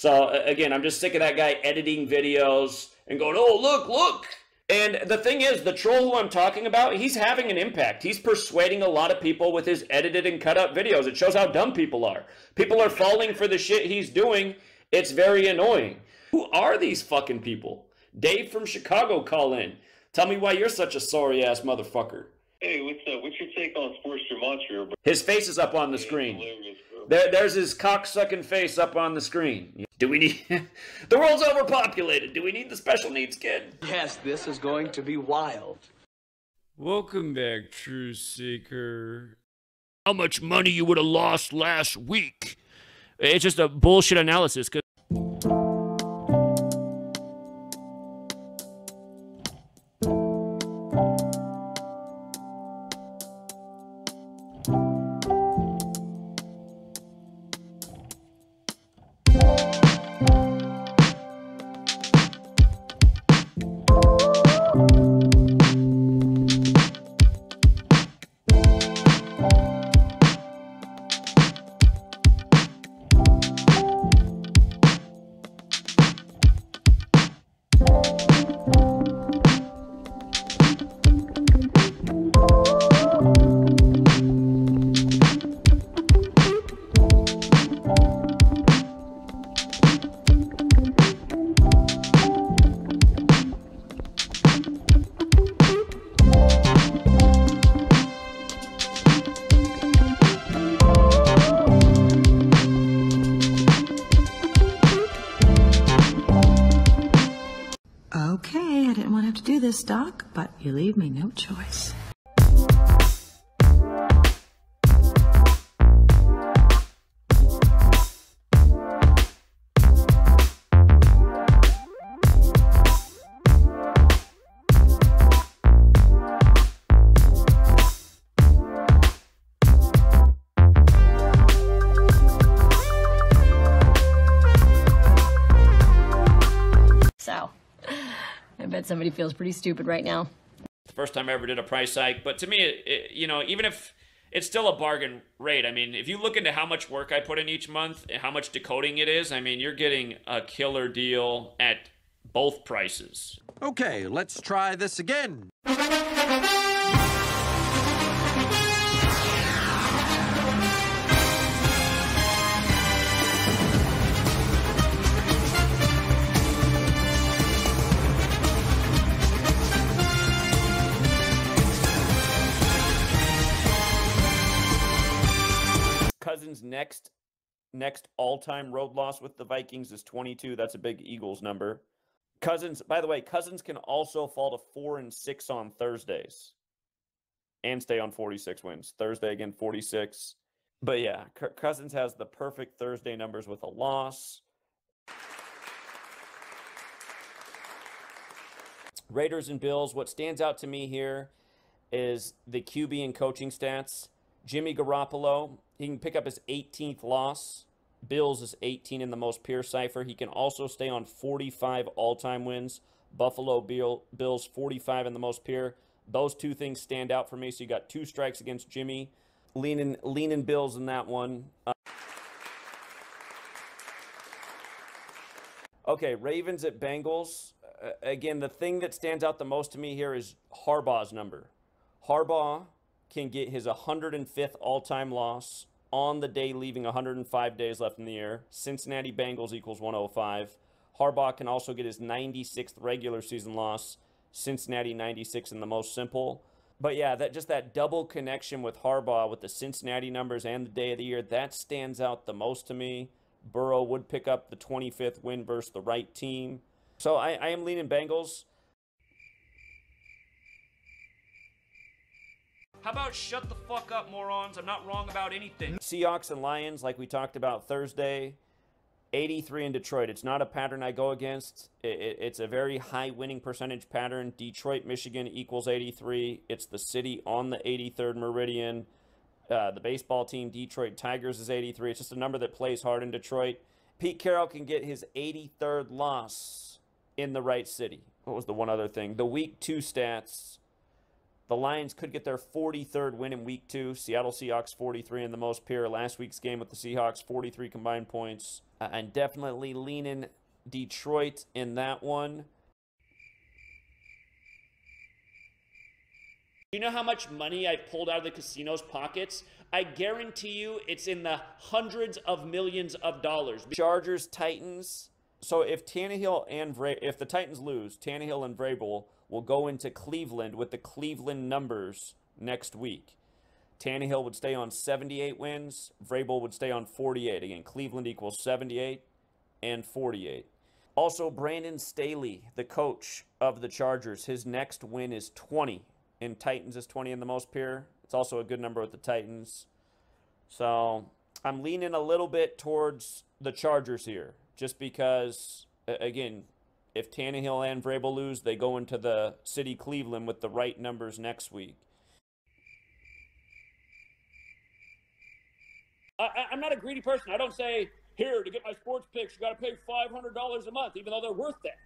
So again, I'm just sick of that guy editing videos and going, oh, look, look. And the thing is, the troll who I'm talking about, he's having an impact. He's persuading a lot of people with his edited and cut up videos. It shows how dumb people are. People are falling for the shit he's doing. It's very annoying. Who are these fucking people? Dave from Chicago, call in. Tell me why you're such a sorry-ass motherfucker. Hey, what's your take on Sports Gematria, bro? His face is up on the screen. There's his cock-sucking face up on the screen. Do we need... The world's overpopulated. Do we need the special needs kid? Yes, this is going to be wild. Welcome back, Truth Seeker. How much money you would have lost last week? It's just a bullshit analysis. Okay, I didn't want to have to do this, Doc, but you leave me no choice. So, I bet somebody feels pretty stupid right now. The first time I ever did a price hike, but to me, you know, even if it's still a bargain rate, I mean, if you look into how much work I put in each month and how much decoding it is, I mean, you're getting a killer deal at both prices. Okay, let's try this again. Cousins' next all-time road loss with the Vikings is 22. That's a big Eagles number. Cousins, by the way, Cousins can also fall to 4-6 on Thursdays and stay on 46 wins. Thursday again, 46. But yeah, Cousins has the perfect Thursday numbers with a loss. Raiders and Bills, what stands out to me here is the QB and coaching stats. Jimmy Garoppolo, he can pick up his 18th loss. Bills is 18 in the most pure cipher. He can also stay on 45 all-time wins. Buffalo Bills 45 in the most pure. Those two things stand out for me. So you got 2 strikes against Jimmy. Leaning Bills in that one. Okay, Ravens at Bengals. Again, the thing that stands out the most to me here is Harbaugh's number. Harbaugh can get his 105th all-time loss on the day, leaving 105 days left in the year. Cincinnati Bengals equals 105. Harbaugh can also get his 96th regular season loss. Cincinnati 96 in the most simple. But yeah, that double connection with Harbaugh with the Cincinnati numbers and the day of the year, that stands out the most to me. Burrow would pick up the 25th win versus the right team. So I am leaning Bengals. How about shut the fuck up, morons? I'm not wrong about anything. Seahawks and Lions, like we talked about Thursday, 83 in Detroit. It's not a pattern I go against. It's a very high winning percentage pattern. Detroit, Michigan equals 83. It's the city on the 83rd meridian. The baseball team, Detroit Tigers, is 83. It's just a number that plays hard in Detroit. Pete Carroll can get his 83rd loss in the right city. What was the one other thing? The Week 2 stats. The Lions could get their 43rd win in Week 2. Seattle Seahawks 43 in the most pure. Last week's game with the Seahawks, 43 combined points. I'm definitely leaning Detroit in that one. You know how much money I pulled out of the casino's pockets? I guarantee you it's in the hundreds of millions of dollars. Chargers, Titans. So if Tannehill and if the Titans lose, Tannehill and Vrabel will go into Cleveland with the Cleveland numbers next week. Tannehill would stay on 78 wins. Vrabel would stay on 48. Again, Cleveland equals 78 and 48. Also, Brandon Staley, the coach of the Chargers, his next win is 20. And Titans is 20 in the most pure. It's also a good number with the Titans. So I'm leaning a little bit towards the Chargers here. Just because, again, if Tannehill and Vrabel lose, they go into the city Cleveland with the right numbers next week. I'm not a greedy person. I don't say, here, to get my sports picks, you got to pay $500 a month, even though they're worth that.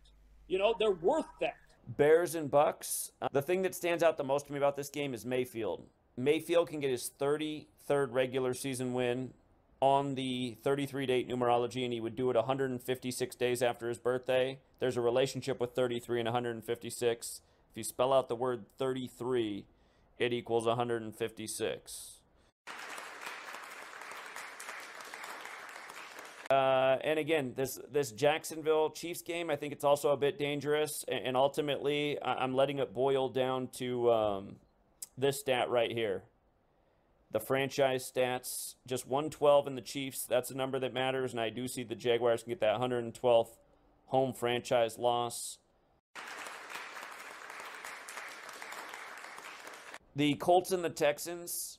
You know, they're worth that. Bears and Bucks. The thing that stands out the most to me about this game is Mayfield. Mayfield can get his 33rd regular season win on the 33-date numerology, and he would do it 156 days after his birthday. There's a relationship with 33 and 156. If you spell out the word 33, it equals 156. And again, this Jacksonville Chiefs game, I think it's also a bit dangerous. And ultimately, I'm letting it boil down to this stat right here. The franchise stats, just 112 in the Chiefs. That's a number that matters. And I do see the Jaguars can get that 112th home franchise loss. The Colts and the Texans,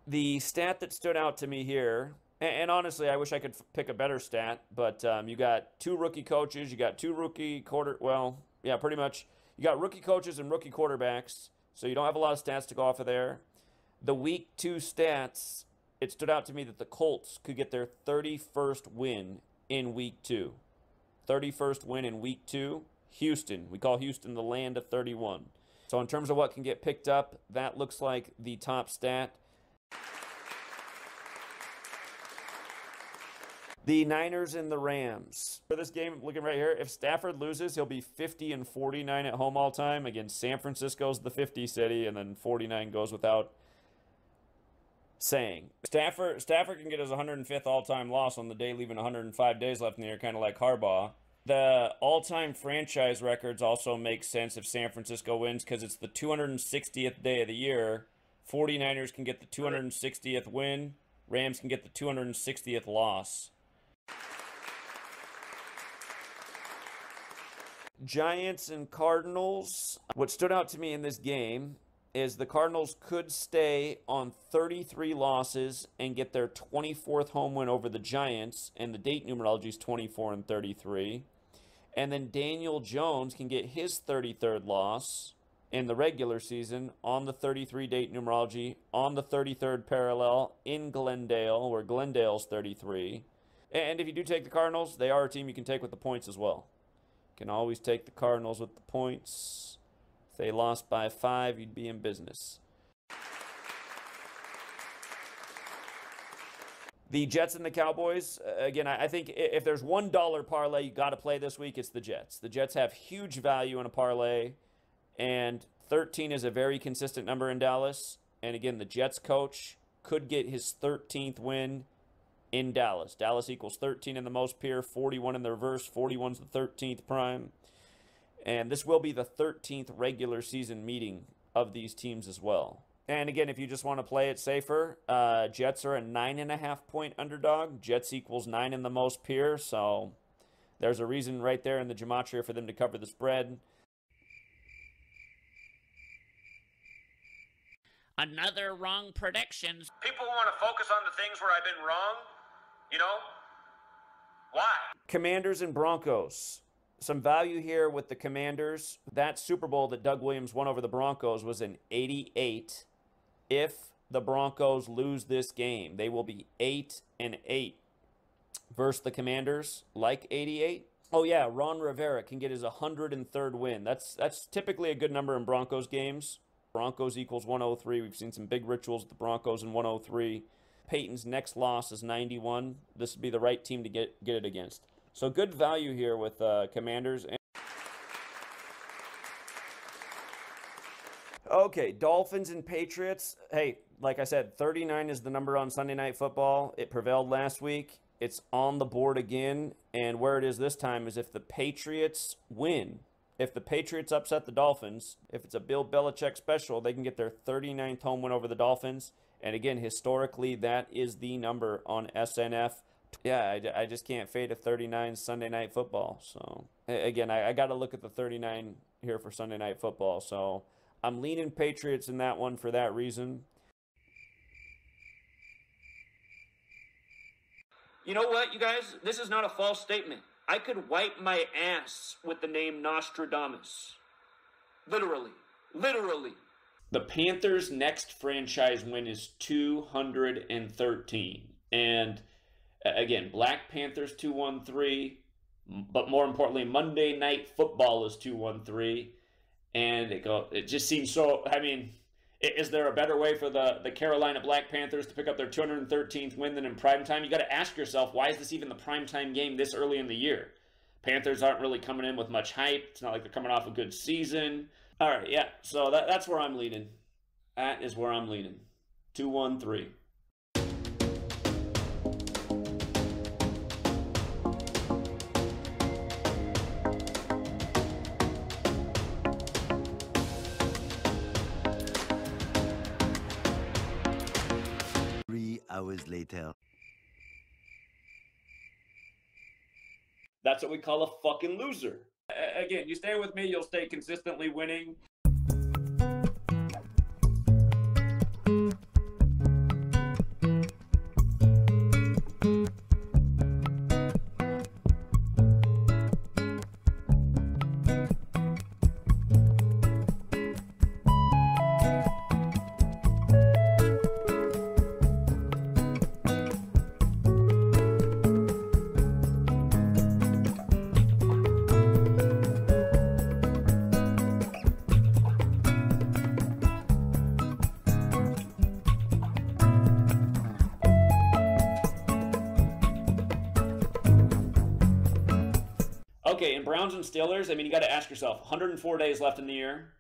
the stat that stood out to me here, and honestly, I wish I could pick a better stat, but you got two rookie coaches, you got two rookie pretty much. You got rookie coaches and rookie quarterbacks, so you don't have a lot of stats to go off of there. The week 2 stats, it stood out to me that the Colts could get their 31st win in week 2. 31st win in week 2. Houston. We call Houston the land of 31. So in terms of what can get picked up, that looks like the top stat. The Niners and the Rams. For this game, looking right here, if Stafford loses, he'll be 50 and 49 at home all time. Again, San Francisco's the 50 city, and then 49 goes without saying. Stafford can get his 105th all-time loss on the day, leaving 105 days left in the year, kind of like Harbaugh. The all-time franchise records also make sense if San Francisco wins because it's the 260th day of the year. 49ers can get the 260th win. Rams can get the 260th loss. Giants and Cardinals. What stood out to me in this game is the Cardinals could stay on 33 losses and get their 24th home win over the Giants, and the date numerology is 24 and 33. And then Daniel Jones can get his 33rd loss in the regular season on the 33 date numerology, on the 33rd parallel in Glendale, where Glendale's 33. And if you do take the Cardinals, they are a team you can take with the points as well. You can always take the Cardinals with the points. If they lost by 5, you'd be in business. The Jets and the Cowboys, again, I think if there's $1 parlay you got to play this week, it's the Jets. The Jets have huge value in a parlay, and 13 is a very consistent number in Dallas. And again, the Jets coach could get his 13th win in Dallas. Dallas equals 13 in the most pure, 41 in the reverse, 41's the 13th prime. And this will be the 13th regular season meeting of these teams as well. And again, if you just want to play it safer, Jets are a 9.5-point underdog. Jets equals 9 in the most pure, so there's a reason right there in the gematria for them to cover the spread. Another wrong predictions. People want to focus on the things where I've been wrong. You know? Why? Commanders and Broncos. Some value here with the Commanders. That Super Bowl that Doug Williams won over the Broncos was in '88. If the Broncos lose this game, they will be 8-8 versus the Commanders, like '88. Oh yeah, Ron Rivera can get his 103rd win. That's typically a good number in Broncos games. Broncos equals 103. We've seen some big rituals with the Broncos in 103. Peyton's next loss is 91. This would be the right team to get it against. So good value here with Commanders. Okay, Dolphins and Patriots. Hey, like I said, 39 is the number on Sunday Night Football. It prevailed last week. It's on the board again. And where it is this time is if the Patriots win. If the Patriots upset the Dolphins, if it's a Bill Belichick special, they can get their 39th home win over the Dolphins. And again, historically, that is the number on SNF. Yeah, I just can't fade a 39 Sunday Night Football. So, again, I got to look at the 39 here for Sunday Night Football. So, I'm leaning Patriots in that one for that reason. You know what, you guys? This is not a false statement. I could wipe my ass with the name Nostradamus. Literally. Literally. The Panthers' next franchise win is 213. And again, Black Panthers 213, but more importantly, Monday Night Football is 213. And it just seems so, I mean, is there a better way for the Carolina Black Panthers to pick up their 213th win than in primetime? You got to ask yourself, why is this even the primetime game this early in the year? Panthers aren't really coming in with much hype. It's not like they're coming off a good season. All right, yeah, so that's where I'm leaning. That is where I'm leaning. 213. Hours later. That's what we call a fucking loser. Again, you stay with me, you'll stay consistently winning. Okay, in Browns and Steelers, I mean, you got to ask yourself, 104 days left in the year.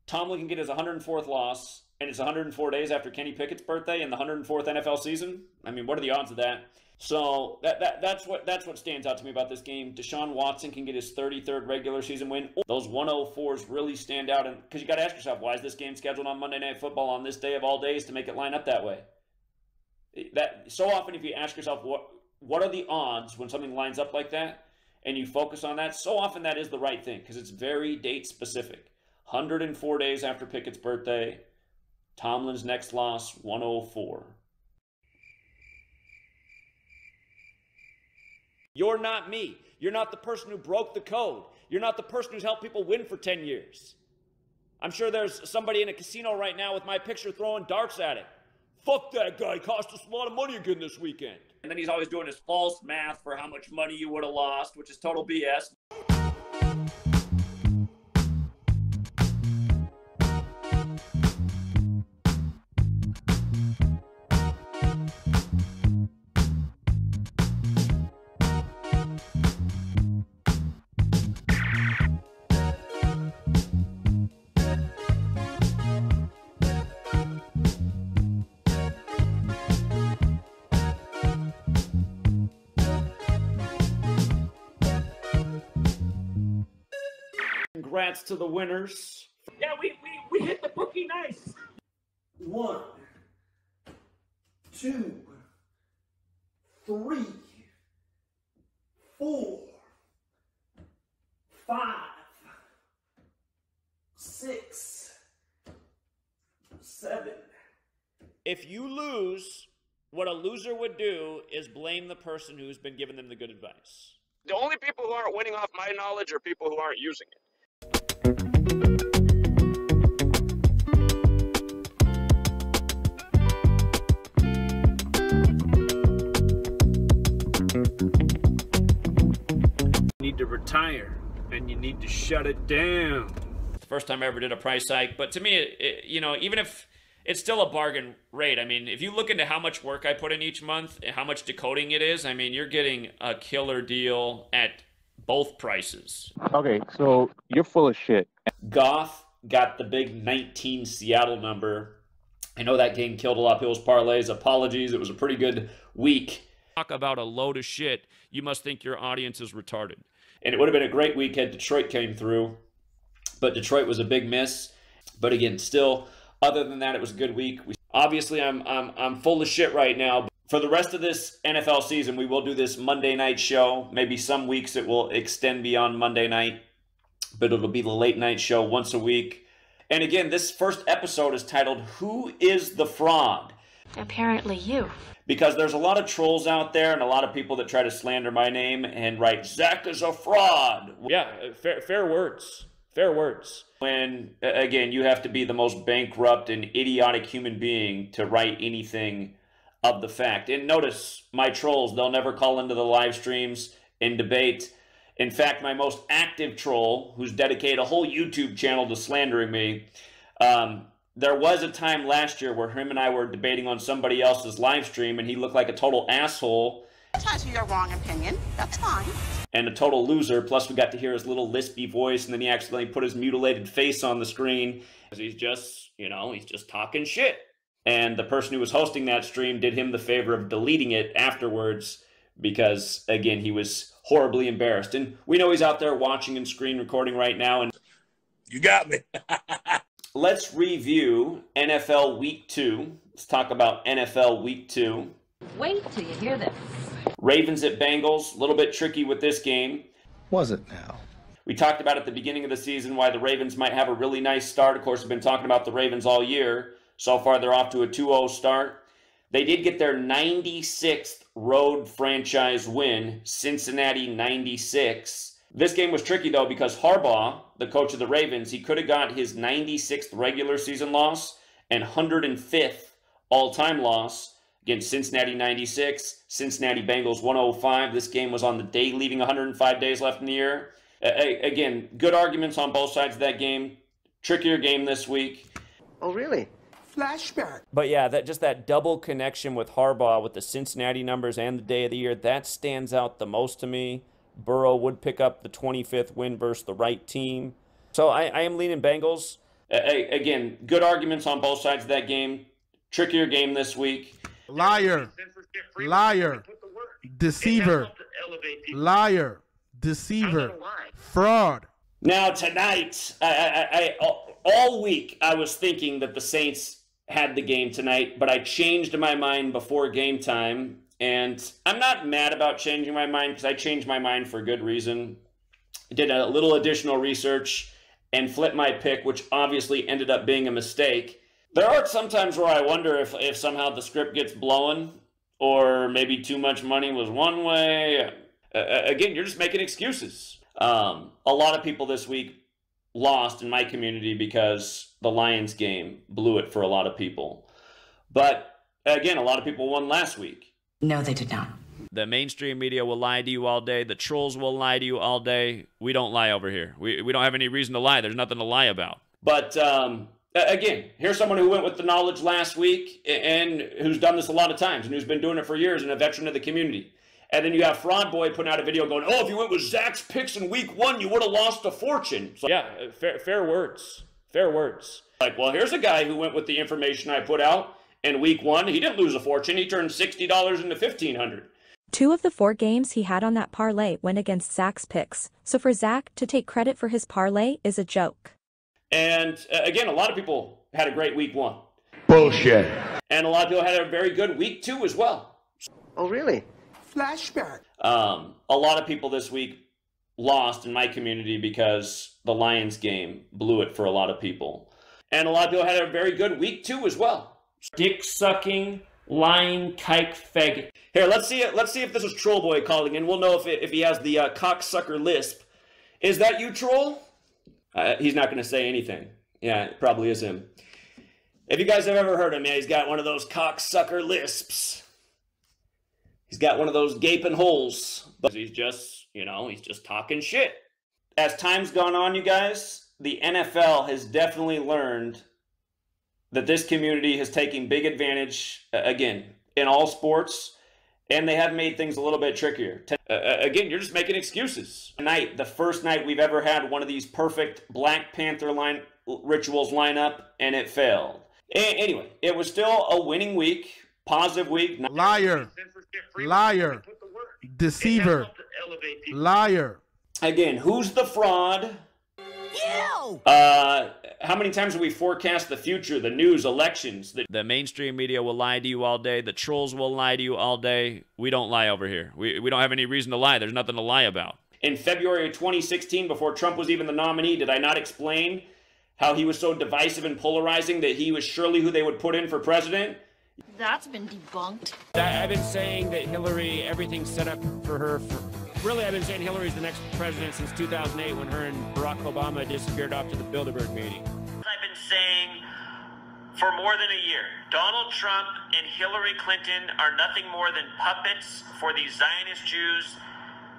Tomlin can get his 104th loss, and it's 104 days after Kenny Pickett's birthday in the 104th NFL season. I mean, what are the odds of that? So that's what stands out to me about this game. Deshaun Watson can get his 33rd regular season win. Those 104s really stand out, and because you got to ask yourself, why is this game scheduled on Monday Night Football on this day of all days to make it line up that way? That so often, if you ask yourself, what are the odds when something lines up like that? And you focus on that, so often that is the right thing because it's very date specific. 104 days after Pickett's birthday, Tomlin's next loss, 104. You're not me. You're not the person who broke the code. You're not the person who's helped people win for 10 years. I'm sure there's somebody in a casino right now with my picture throwing darts at it. Fuck that guy, cost us a lot of money again this weekend. And then he's always doing his false math for how much money you would have lost, which is total BS. Congrats to the winners. Yeah, we hit the bookie nice. 1, 2, 3, 4, 5, 6, 7. If you lose, what a loser would do is blame the person who's been giving them the good advice. The only people who aren't winning off my knowledge are people who aren't using it. You need to retire, and you need to shut it down. The first time I ever did a price hike, but to me, you know, even if it's still a bargain rate. I mean, if you look into how much work I put in each month and how much decoding it is, I mean, you're getting a killer deal at both prices. Okay, so you're full of shit. Goff got the big 19 Seattle number. I know that game killed a lot of people's parlays. Apologies. It was a pretty good week. Talk about a load of shit. You must think your audience is retarded. And it would have been a great week had Detroit came through. But Detroit was a big miss. But again, still, other than that, it was a good week. Obviously, I'm full of shit right now. For the rest of this NFL season, we will do this Monday night show. Maybe some weeks it will extend beyond Monday night, but it'll be the late night show once a week. And again, this first episode is titled, Who is the Fraud? Apparently you. Because there's a lot of trolls out there and a lot of people that try to slander my name and write, Zach is a fraud. Yeah, fair words. Fair words. When, again, you have to be the most bankrupt and idiotic human being to write anything of the fact. And notice my trolls, they'll never call into the live streams and debate. In fact, my most active troll, who's dedicated a whole YouTube channel to slandering me, there was a time last year where him and I were debating on somebody else's live stream and he looked like a total asshole. That's your wrong opinion. That's fine. And a total loser. Plus we got to hear his little lispy voice and then he accidentally put his mutilated face on the screen. He's just, he's just talking shit. And the person who was hosting that stream did him the favor of deleting it afterwards because, again, he was horribly embarrassed. And we know he's out there watching and screen recording right now. And you got me. Let's review NFL Week 2. Let's talk about NFL Week 2. Wait till you hear this. Ravens at Bengals. A little bit tricky with this game. Was it now? We talked about at the beginning of the season why the Ravens might have a really nice start. Of course, we've been talking about the Ravens all year. So far, they're off to a 2-0 start. They did get their 96th road franchise win, Cincinnati 96. This game was tricky, though, because Harbaugh, the coach of the Ravens, he could have got his 96th regular season loss and 105th all-time loss against Cincinnati 96, Cincinnati Bengals 105. This game was on the day leaving 105 days left in the year. Again, good arguments on both sides of that game. Trickier game this week. Oh, really? Flashback. But yeah, that double connection with Harbaugh with the Cincinnati numbers and the day of the year, that stands out the most to me. Burrow would pick up the 25th win versus the right team. So I am leaning Bengals. Again, good arguments on both sides of that game. Trickier game this week. Liar. Liar. Deceiver. Liar. Deceiver. Fraud. Now tonight, I all week I was thinking that the Saints had the game tonight, but I changed my mind before game time. And I'm not mad about changing my mind because I changed my mind for a good reason. I did a little additional research and flipped my pick, which obviously ended up being a mistake. There are some times where I wonder if somehow the script gets blown or maybe too much money was one way. Again, you're just making excuses. A lot of people this week lost in my community because the Lions game blew it for a lot of people. But again, a lot of people won last week. No, they did not. The mainstream media will lie to you all day. The trolls will lie to you all day. We don't lie over here. We don't have any reason to lie. There's nothing to lie about. But again, here's someone who went with the knowledge last week and who's done this a lot of times and who's been doing it for years and a veteran of the community. And then you have Fraud Boy putting out a video going, oh, if you went with Zach's picks in week 1, you would have lost a fortune. So, yeah, fair words. Fair words. Like, well, here's a guy who went with the information I put out in week 1. He didn't lose a fortune. He turned $60 into $1,500. 2 of the 4 games he had on that parlay went against Zach's picks. So for Zach to take credit for his parlay is a joke. And again, a lot of people had a great week 1. Bullshit. And a lot of people had a very good week 2 as well. Oh, really? Flashback. A lot of people this week lost in my community because the Lions game blew it for a lot of people. And a lot of people had a very good week 2 as well. Dick-sucking, lying, kike, faggot. Here, let's see if this is Troll Boy calling in. We'll know if he has the cocksucker lisp. Is that you, Troll? He's not going to say anything. Yeah, it probably is him. If you guys have ever heard him, yeah, he's got one of those cocksucker lisps. He's got one of those gaping holes. But he's just, he's just talking shit. As time's gone on, you guys, the NFL has definitely learned that this community has taken big advantage, again, in all sports, and they have made things a little bit trickier. Again, you're just making excuses. Tonight, the first night we've ever had one of these perfect Black Panther rituals line up, and it failed. Anyway, it was still a winning week, positive week. Liar. Liar. Deceiver. Liar. Again, who's the fraud? You! How many times have we forecast the future, the news, elections? The mainstream media will lie to you all day. The trolls will lie to you all day. We don't lie over here. We don't have any reason to lie. There's nothing to lie about. In February of 2016, before Trump was even the nominee, did I not explain how he was so divisive and polarizing that he was surely who they would put in for president? That's been debunked. I've been saying that Hillary, everything's set up for her. Really, I've been saying Hillary's the next president since 2008 when her and Barack Obama disappeared off to the Bilderberg meeting. I've been saying for more than a year, Donald Trump and Hillary Clinton are nothing more than puppets for these Zionist Jews.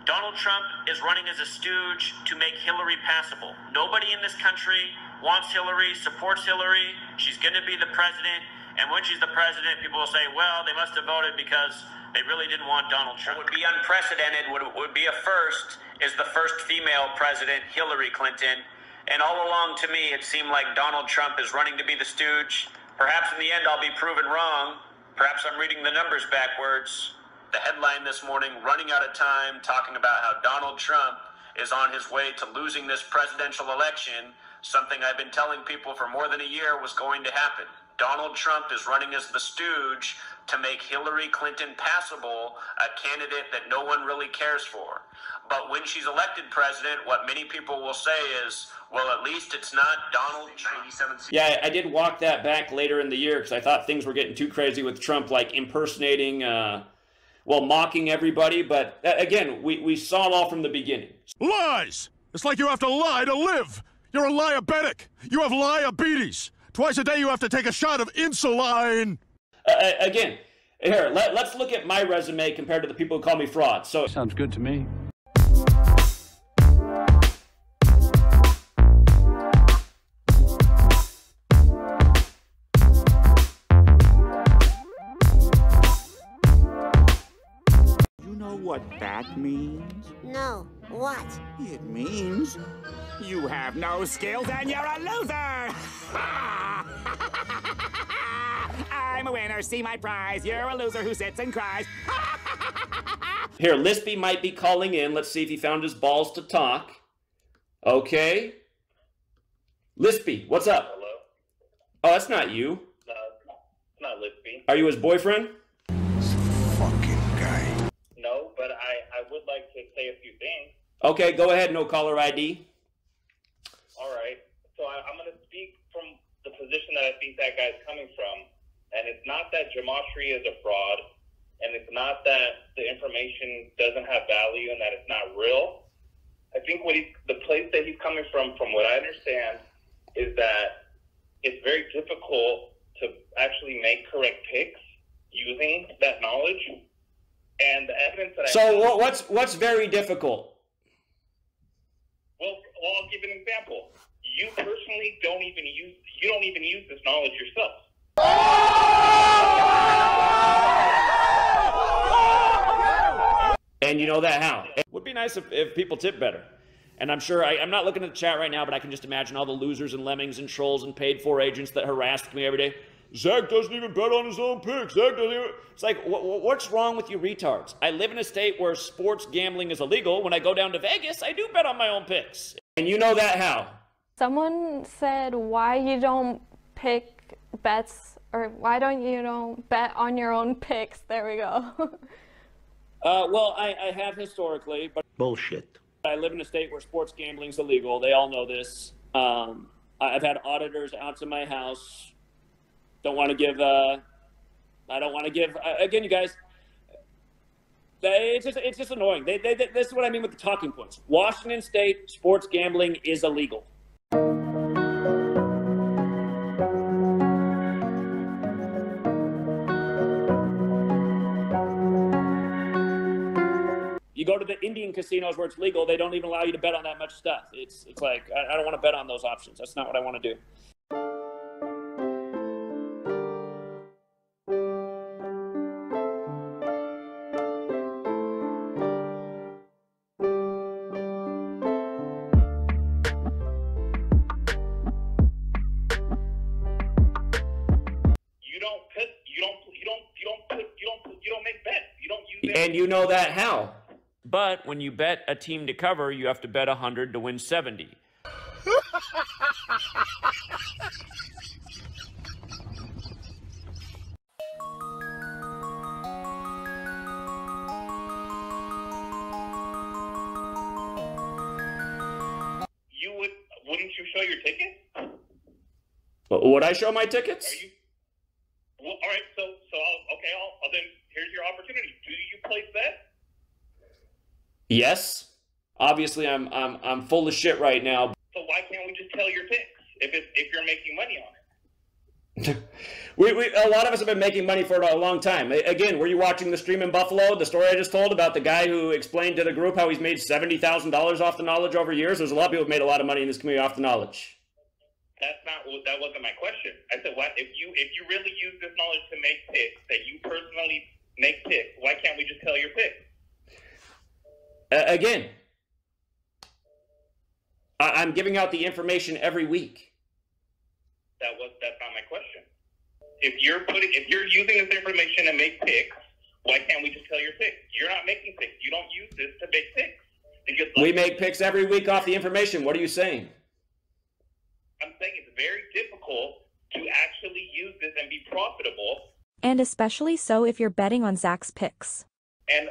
Donald Trump is running as a stooge to make Hillary passable. Nobody in this country wants Hillary, supports Hillary. She's going to be the president. And when she's the president, people will say, well, they must have voted because they really didn't want Donald Trump. What would be unprecedented, would be a first, is the first female president, Hillary Clinton. And all along, to me, it seemed like Donald Trump is running to be the stooge. Perhaps in the end, I'll be proven wrong. Perhaps I'm reading the numbers backwards. The headline this morning, running out of time, talking about how Donald Trump is on his way to losing this presidential election, something I've been telling people for more than a year was going to happen. Donald Trump is running as the stooge to make Hillary Clinton passable, a candidate that no one really cares for. But when she's elected president, what many people will say is, well, at least it's not Donald Trump. Yeah, I did walk that back later in the year because I thought things were getting too crazy with Trump, like impersonating, mocking everybody. But again, we saw it all from the beginning. Lies! It's like you have to lie to live. You're a liabetic. You have liabetes. Twice a day you have to take a shot of insulin. Again, here, let's look at my resume compared to the people who call me fraud. So sounds good to me. You know what that means? No. What? It means you have no skills and you're a loser! I'm a winner, see my prize. You're a loser who sits and cries. Here, Lispy might be calling in. Let's see if he found his balls to talk. Okay. Lispy, what's up? Hello? Oh, that's not you. No, it's not Lispy. Are you his boyfriend? Fucking guy. No, but I would like to say a few things. Okay, go ahead, no caller ID. All right. So I'm going to speak from the position that I think that guy's coming from. And it's not that Gematria is a fraud, and it's not that the information doesn't have value and that it's not real. I think the place that he's coming from what I understand, is that it's very difficult to actually make correct picks using that knowledge. And the evidence that what's very difficult? Well, I'll give an example. You personally don't even use this knowledge yourself. And you know that how? It would be nice if people tip better. And I'm sure, I'm not looking at the chat right now, but I can just imagine all the losers and lemmings and trolls and paid-for agents that harass me every day. Zach doesn't even bet on his own picks. Zach doesn't even... It's like, what's wrong with you retards? I live in a state where sports gambling is illegal. When I go down to Vegas, I do bet on my own picks. And you know that how? Someone said why you don't pick bets, or why don't you bet on your own picks. There we go. Well, I have historically, but... Bullshit. I live in a state where sports gambling is illegal. They all know this. I've had auditors out to my house. Don't want to give, I don't want to give, again, you guys, it's just annoying. This is what I mean with the talking points. Washington State sports gambling is illegal. You go to the Indian casinos where it's legal, they don't even allow you to bet on that much stuff. It's like, I don't want to bet on those options. That's not what I want to do. And you know that how? But when you bet a team to cover, you have to bet 100 to win 70. Wouldn't you show your tickets? Would I show my tickets? Well, all right, so I'll then here's your opportunity. Do you place bets? Yes. Obviously, I'm full of shit right now. So why can't we just tell your picks if you're making money on it? A lot of us have been making money for a long time. Again, were you watching the stream in Buffalo? The story I just told about the guy who explained to the group how he's made $70,000 off the knowledge over years. There's a lot of people who've made a lot of money in this community off the knowledge. That wasn't my question. I said, what if you really use this knowledge to make picks, that you personally make picks, why can't we just tell your picks? Again, I'm giving out the information every week. That's not my question. If you're using this information to make picks, why can't we just tell your picks? You're not making picks. You don't use this to make picks. We make picks every week off the information. What are you saying? I'm saying it's very difficult to actually use this and be profitable. And especially so if you're betting on Zach's picks. And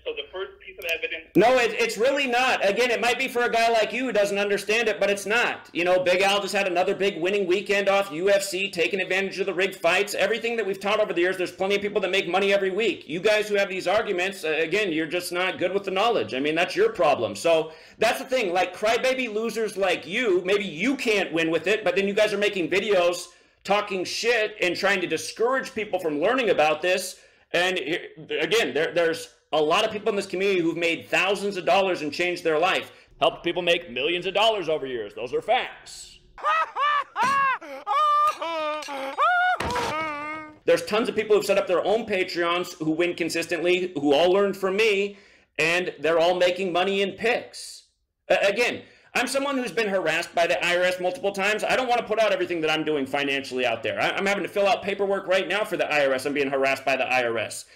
so the first piece of evidence... No, it's really not. Again, it might be for a guy like you who doesn't understand it, but it's not. You know, Big Al just had another big winning weekend off UFC, taking advantage of the rigged fights. Everything that we've taught over the years, there's plenty of people that make money every week. You guys who have these arguments, again, you're just not good with the knowledge. I mean, that's your problem. So that's the thing. Like, crybaby losers like you, maybe you can't win with it, but then you guys are making videos talking shit and trying to discourage people from learning about this. And again, there's a lot of people in this community who've made thousands of dollars and changed their life. Helped people make millions of dollars over years. Those are facts. There's tons of people who've set up their own Patreons who win consistently, who all learned from me, and they're all making money in picks. Again, I'm someone who's been harassed by the IRS multiple times. I don't want to put out everything that I'm doing financially out there. I'm having to fill out paperwork right now for the IRS. I'm being harassed by the IRS.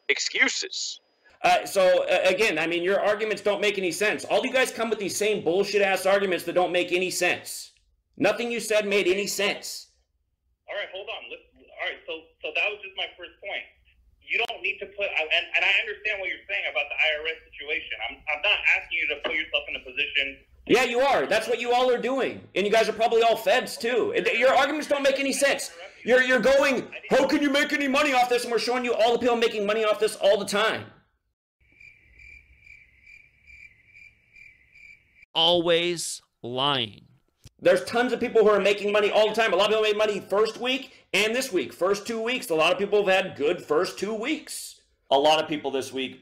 Excuses. Again, I mean, your arguments don't make any sense. All you guys come with these same bullshit-ass arguments that don't make any sense. Nothing you said made any sense. All right, hold on. All right, so that was just my first point. You don't need to put, and I understand what you're saying about the IRS situation. I'm not asking you to put yourself in a position. Yeah, you are. That's what you all are doing. And you guys are probably all feds, too. Your arguments don't make any sense. You're going, how can you make any money off this? And we're showing you all the people making money off this all the time. Always lying. There's tons of people who are making money all the time. A lot of people made money first week and this week. First 2 weeks. A lot of people have had good first 2 weeks. A lot of people this week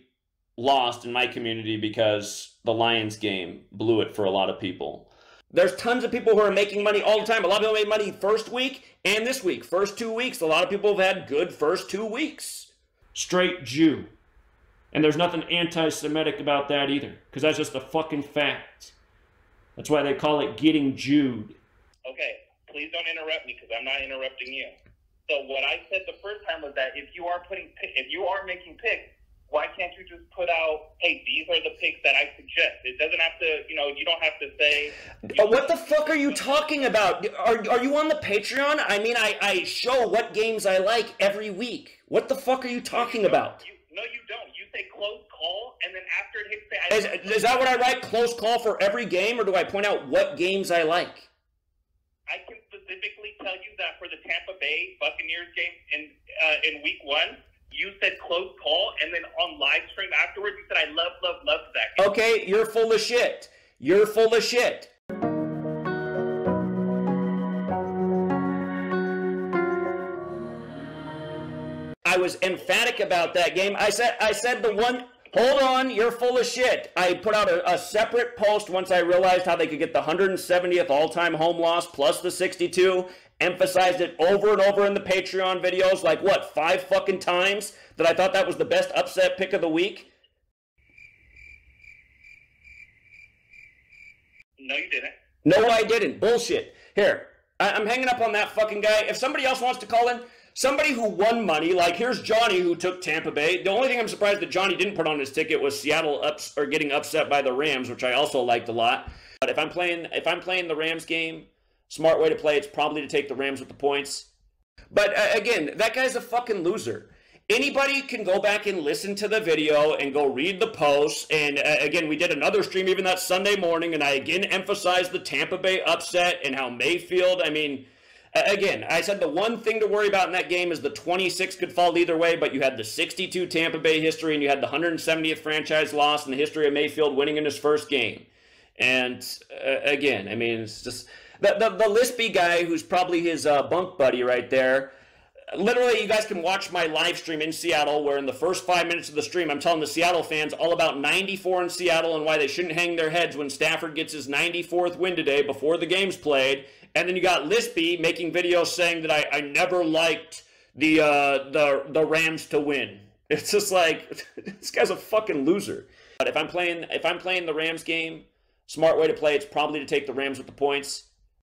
lost in my community because the Lions game blew it for a lot of people. There's tons of people who are making money all the time. A lot of people made money first week and this week. First 2 weeks. A lot of people have had good first 2 weeks. Straight Jew. And there's nothing anti-Semitic about that either, because that's just a fucking fact. That's why they call it getting Jewed. Okay, please don't interrupt me because I'm not interrupting you. So what I said the first time was that if you are making picks, why can't you just put out, hey, these are the picks that I suggest? It doesn't have to, you don't have to say. What the fuck are you talking about? Are you on the Patreon? I mean, I show what games I like every week. What the fuck are you talking about? No, you don't. You say close call, and then after it hits is that what I write, close call for every game, or do I point out what games I like? I can specifically tell you that for the Tampa Bay Buccaneers game in week 1, you said close call, and then on live stream afterwards, you said I love that game. Okay, you're full of shit. You're full of shit. I was emphatic about that game. I said the one. Hold on, you're full of shit. I put out a separate post once I realized how they could get the 170th all-time home loss plus the 62. Emphasized it over and over in the Patreon videos, like what, 5 fucking times, that I thought that was the best upset pick of the week. No, you didn't. No, I didn't. Bullshit. Here, I'm hanging up on that fucking guy. If somebody else wants to call in, somebody who won money, like here's Johnny who took Tampa Bay. The only thing I'm surprised that Johnny didn't put on his ticket was Seattle getting upset by the Rams, which I also liked a lot. But if I'm playing the Rams game, smart way to play, it's probably to take the Rams with the points. But again, that guy's a fucking loser. Anybody can go back and listen to the video and go read the posts. And again, we did another stream even that Sunday morning, and I again emphasized the Tampa Bay upset and how Mayfield, I mean, again, I said the one thing to worry about in that game is the 26 could fall either way, but you had the 62 Tampa Bay history and you had the 170th franchise loss in the history of Mayfield winning in his first game. And again, I mean, it's just the Lispy guy who's probably his bunk buddy right there. Literally, you guys can watch my live stream in Seattle where in the first 5 minutes of the stream, I'm telling the Seattle fans all about 94 in Seattle and why they shouldn't hang their heads when Stafford gets his 94th win today before the game's played. And then you got Lispy making videos saying that I never liked the Rams to win. It's just like, this guy's a fucking loser. But if I'm playing the Rams game, smart way to play, it's probably to take the Rams with the points.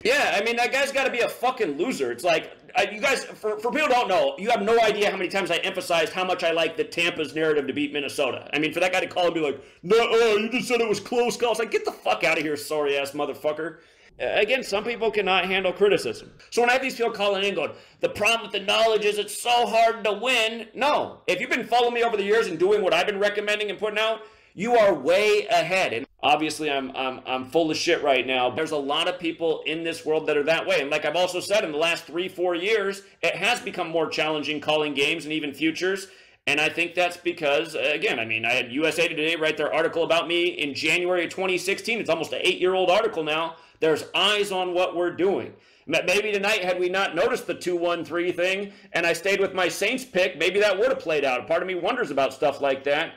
Yeah, I mean, that guy's got to be a fucking loser. It's like, you guys, for people who don't know, you have no idea how many times I emphasized how much I like the Tampa's narrative to beat Minnesota. I mean, for that guy to call and be like, no, you just said it was close calls. Like, get the fuck out of here, sorry-ass motherfucker. Again, some people cannot handle criticism. So when I have these people calling in going, the problem with the knowledge is it's so hard to win. No. If you've been following me over the years and doing what I've been recommending and putting out, you are way ahead. And obviously, I'm full of shit right now. There's a lot of people in this world that are that way. And like I've also said, in the last 3-4 years, it has become more challenging calling games and even futures. And I think that's because, again, I mean, I had USA Today write their article about me in January of 2016. It's almost an 8-year-old article now. There's eyes on what we're doing. Maybe tonight, had we not noticed the 2-1-3 thing, and I stayed with my Saints pick, maybe that would have played out. Part of me wonders about stuff like that.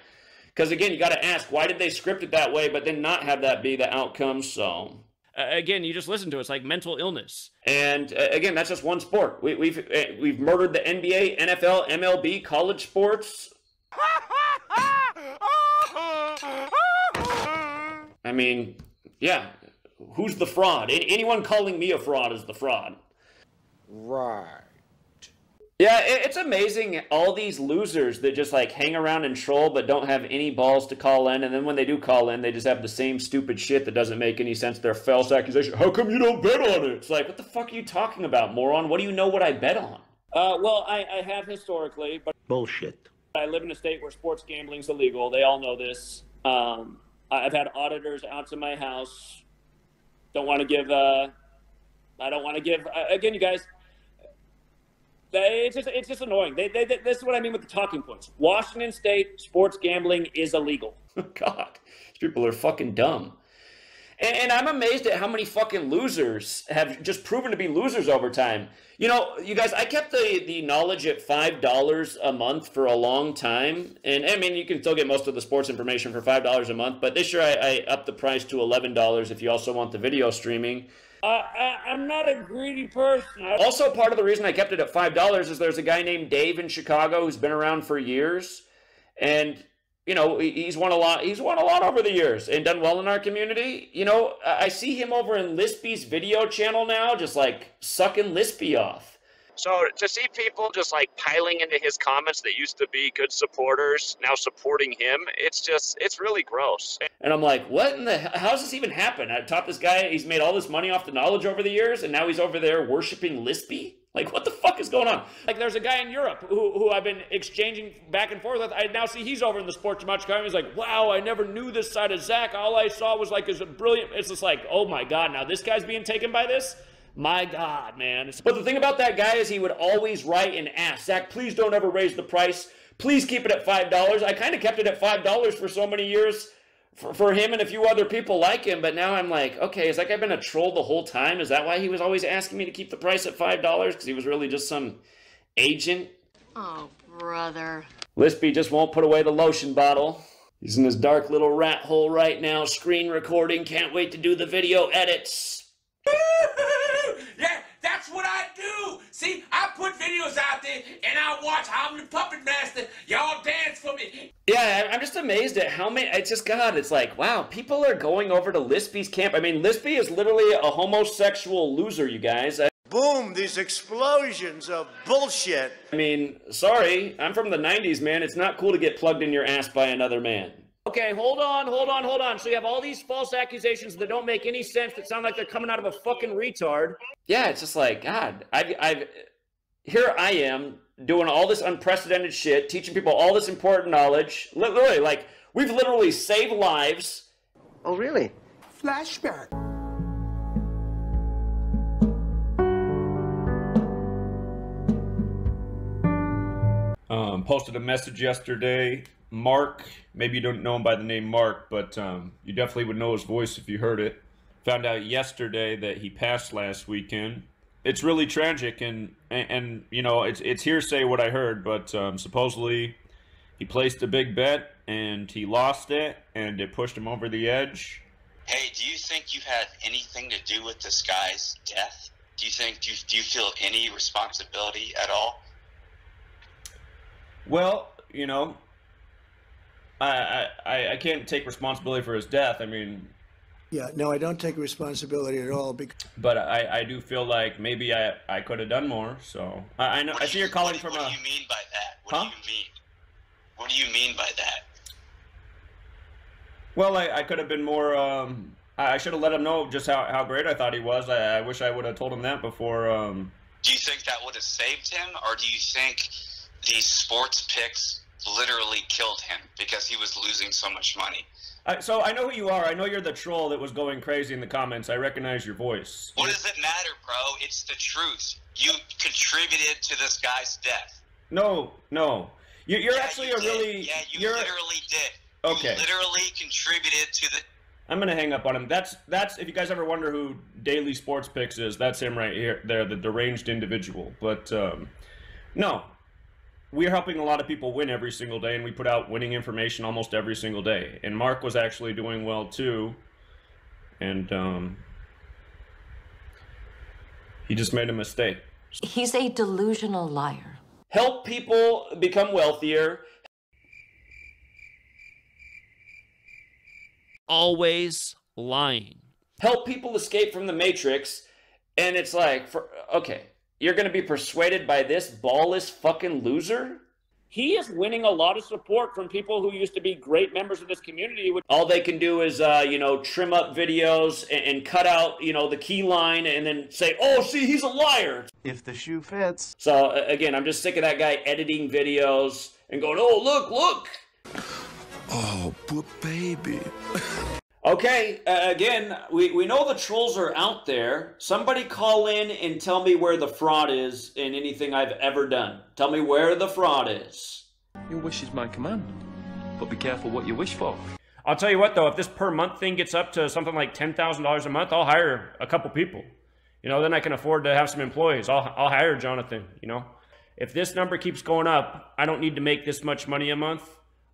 Because, again, you got to ask, why did they script it that way, but then not have that be the outcome? So, again, you just listen to it. It's like mental illness. And, again, that's just one sport. We've murdered the NBA, NFL, MLB, college sports. I mean, yeah. Who's the fraud? Anyone calling me a fraud is the fraud. Right. Yeah, it's amazing, all these losers that just like hang around and troll but don't have any balls to call in, and then when they do call in, they just have the same stupid shit that doesn't make any sense. Their false accusation. How come you don't bet on it? It's like, what the fuck are you talking about, moron? What do you know what I bet on? Well, I have historically, but bullshit. I live in a state where sports gambling's illegal. They all know this. I've had auditors out to my house. Don't want to give, again, you guys, it's just annoying. This is what I mean with the talking points. Washington State sports gambling is illegal. God, these people are fucking dumb. And I'm amazed at how many fucking losers have just proven to be losers over time. You know, you guys, I kept the knowledge at $5 a month for a long time. And I mean, you can still get most of the sports information for $5 a month. But this year I upped the price to $11 if you also want the video streaming. I'm not a greedy person. Also, part of the reason I kept it at $5 is there's a guy named Dave in Chicago who's been around for years. And you know, he's won a lot. He's won a lot over the years and done well in our community. You know, I see him over in Lispy's video channel now, just like sucking Lispy off. So to see people just like piling into his comments that used to be good supporters, now supporting him, it's really gross. And I'm like, what in the hell? How's this even happen? I taught this guy, he's made all this money off the knowledge over the years, and now he's over there worshiping Lispy? Like, what the fuck is going on? Like, there's a guy in Europe who I've been exchanging back and forth with. I now see he's over in the sports much comment. He's like, wow, I never knew this side of Zach. All I saw was like his brilliant. It's just like, oh my God, now this guy's being taken by this? My God, man. But the thing about that guy is he would always write and ask, Zach, please don't ever raise the price. Please keep it at $5. I kind of kept it at $5 for so many years for him and a few other people like him, but now I'm like, okay, is that guy been a troll the whole time? Is that why he was always asking me to keep the price at $5? Because he was really just some agent? Oh, brother. Lispy just won't put away the lotion bottle. He's in his dark little rat hole right now, screen recording, can't wait to do the video edits. Yeah, that's what I do. See, I put videos out there and I watch how I'm the puppet master. Y'all dance for me. Yeah, I'm just amazed at how many, it's just, God, it's like, wow, people are going over to Lispy's camp. I mean, Lispy is literally a homosexual loser, you guys. boom, these explosions of bullshit. I mean, sorry, I'm from the 90s, man. It's not cool to get plugged in your ass by another man. Okay, hold on. So you have all these false accusations that don't make any sense, that sound like they're coming out of a fucking retard. Yeah, it's just like, God, here I am doing all this unprecedented shit, teaching people all this important knowledge. Literally, like, we've literally saved lives. Oh, really? Flashback. Posted a message yesterday. Mark, maybe you don't know him by the name Mark, but you definitely would know his voice if you heard it. Found out yesterday that he passed last weekend. It's really tragic, and you know, it's hearsay what I heard, but supposedly he placed a big bet and he lost it, and it pushed him over the edge. Hey, do you think you've had anything to do with this guy's death? Do you feel any responsibility at all? Well, you know, I can't take responsibility for his death. I mean, yeah, no, I don't take responsibility at all. But I do feel like maybe I could have done more. So I know I see you're calling from a. What do you mean by that? What do you mean? What do you mean by that? Well, I could have been more. I should have let him know just how great I thought he was. I wish I would have told him that before. Do you think that would have saved him, or do you think these sports picks literally killed him because he was losing so much money? So I know who you are. I know you're the troll that was going crazy in the comments. I recognize your voice. What does it matter, bro? It's the truth. You contributed to this guy's death. No. You're actually a really... Yeah, you literally did. Okay. You literally contributed to the... I'm going to hang up on him. That's if you guys ever wonder who Daily Sports Picks is, that's him right here. There, the deranged individual. But, no. We're helping a lot of people win every single day, and we put out winning information almost every single day. And Mark was actually doing well, too. And, he just made a mistake. He's a delusional liar. Help people become wealthier. Always lying. Help people escape from the Matrix. And it's like, okay, you're going to be persuaded by this ballless fucking loser? He is winning a lot of support from people who used to be great members of this community. All they can do is, trim up videos and cut out, the key line and then say, oh, see, he's a liar. If the shoe fits. So, again, I'm just sick of that guy editing videos and going, oh, look. Oh, but baby. Okay, again, we know the trolls are out there. Somebody call in and tell me where the fraud is in anything I've ever done. Tell me where the fraud is. Your wish is my command, but be careful what you wish for. I'll tell you what, though, if this per month thing gets up to something like $10,000 a month, I'll hire a couple people. Then I can afford to have some employees. I'll hire Jonathan, If this number keeps going up, I don't need to make this much money a month.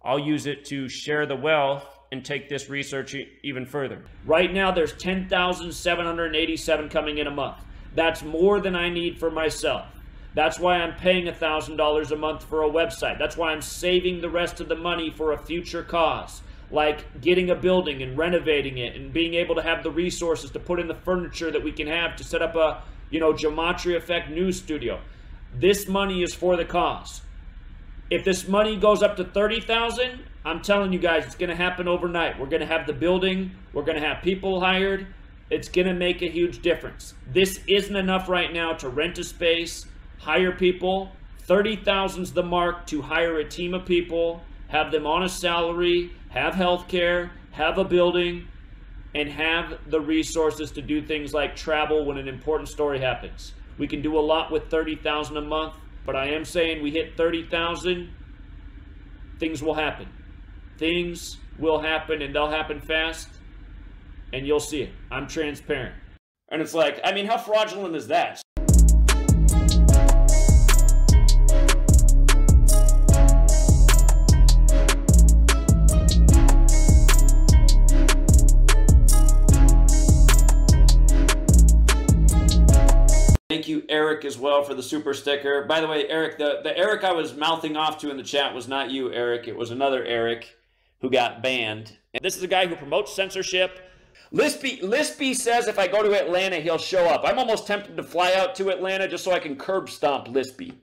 I'll use it to share the wealth and take this research even further. Right now, there's 10,787 coming in a month. That's more than I need for myself. That's why I'm paying $1,000 a month for a website. That's why I'm saving the rest of the money for a future cause, like getting a building and renovating it and being able to have the resources to put in the furniture that we can have to set up a, Geometry Effect news studio. This money is for the cause. If this money goes up to $30,000, I'm telling you guys, it's going to happen overnight. We're going to have the building. We're going to have people hired. It's going to make a huge difference. This isn't enough right now to rent a space, hire people. 30,000's the mark to hire a team of people, have them on a salary, have health care, have a building, and have the resources to do things like travel when an important story happens. We can do a lot with 30,000 a month, but I am saying we hit 30,000, things will happen. Things will happen, and they'll happen fast, and you'll see it. I'm transparent. And it's like, how fraudulent is that? Thank you, Eric, as well, for the super sticker. By the way, Eric, the Eric I was mouthing off to in the chat was not you, Eric. It was another Eric who got banned. And this is a guy who promotes censorship, Lispy says if I go to Atlanta, he'll show up. I'm almost tempted to fly out to Atlanta just so I can curb stomp Lispy.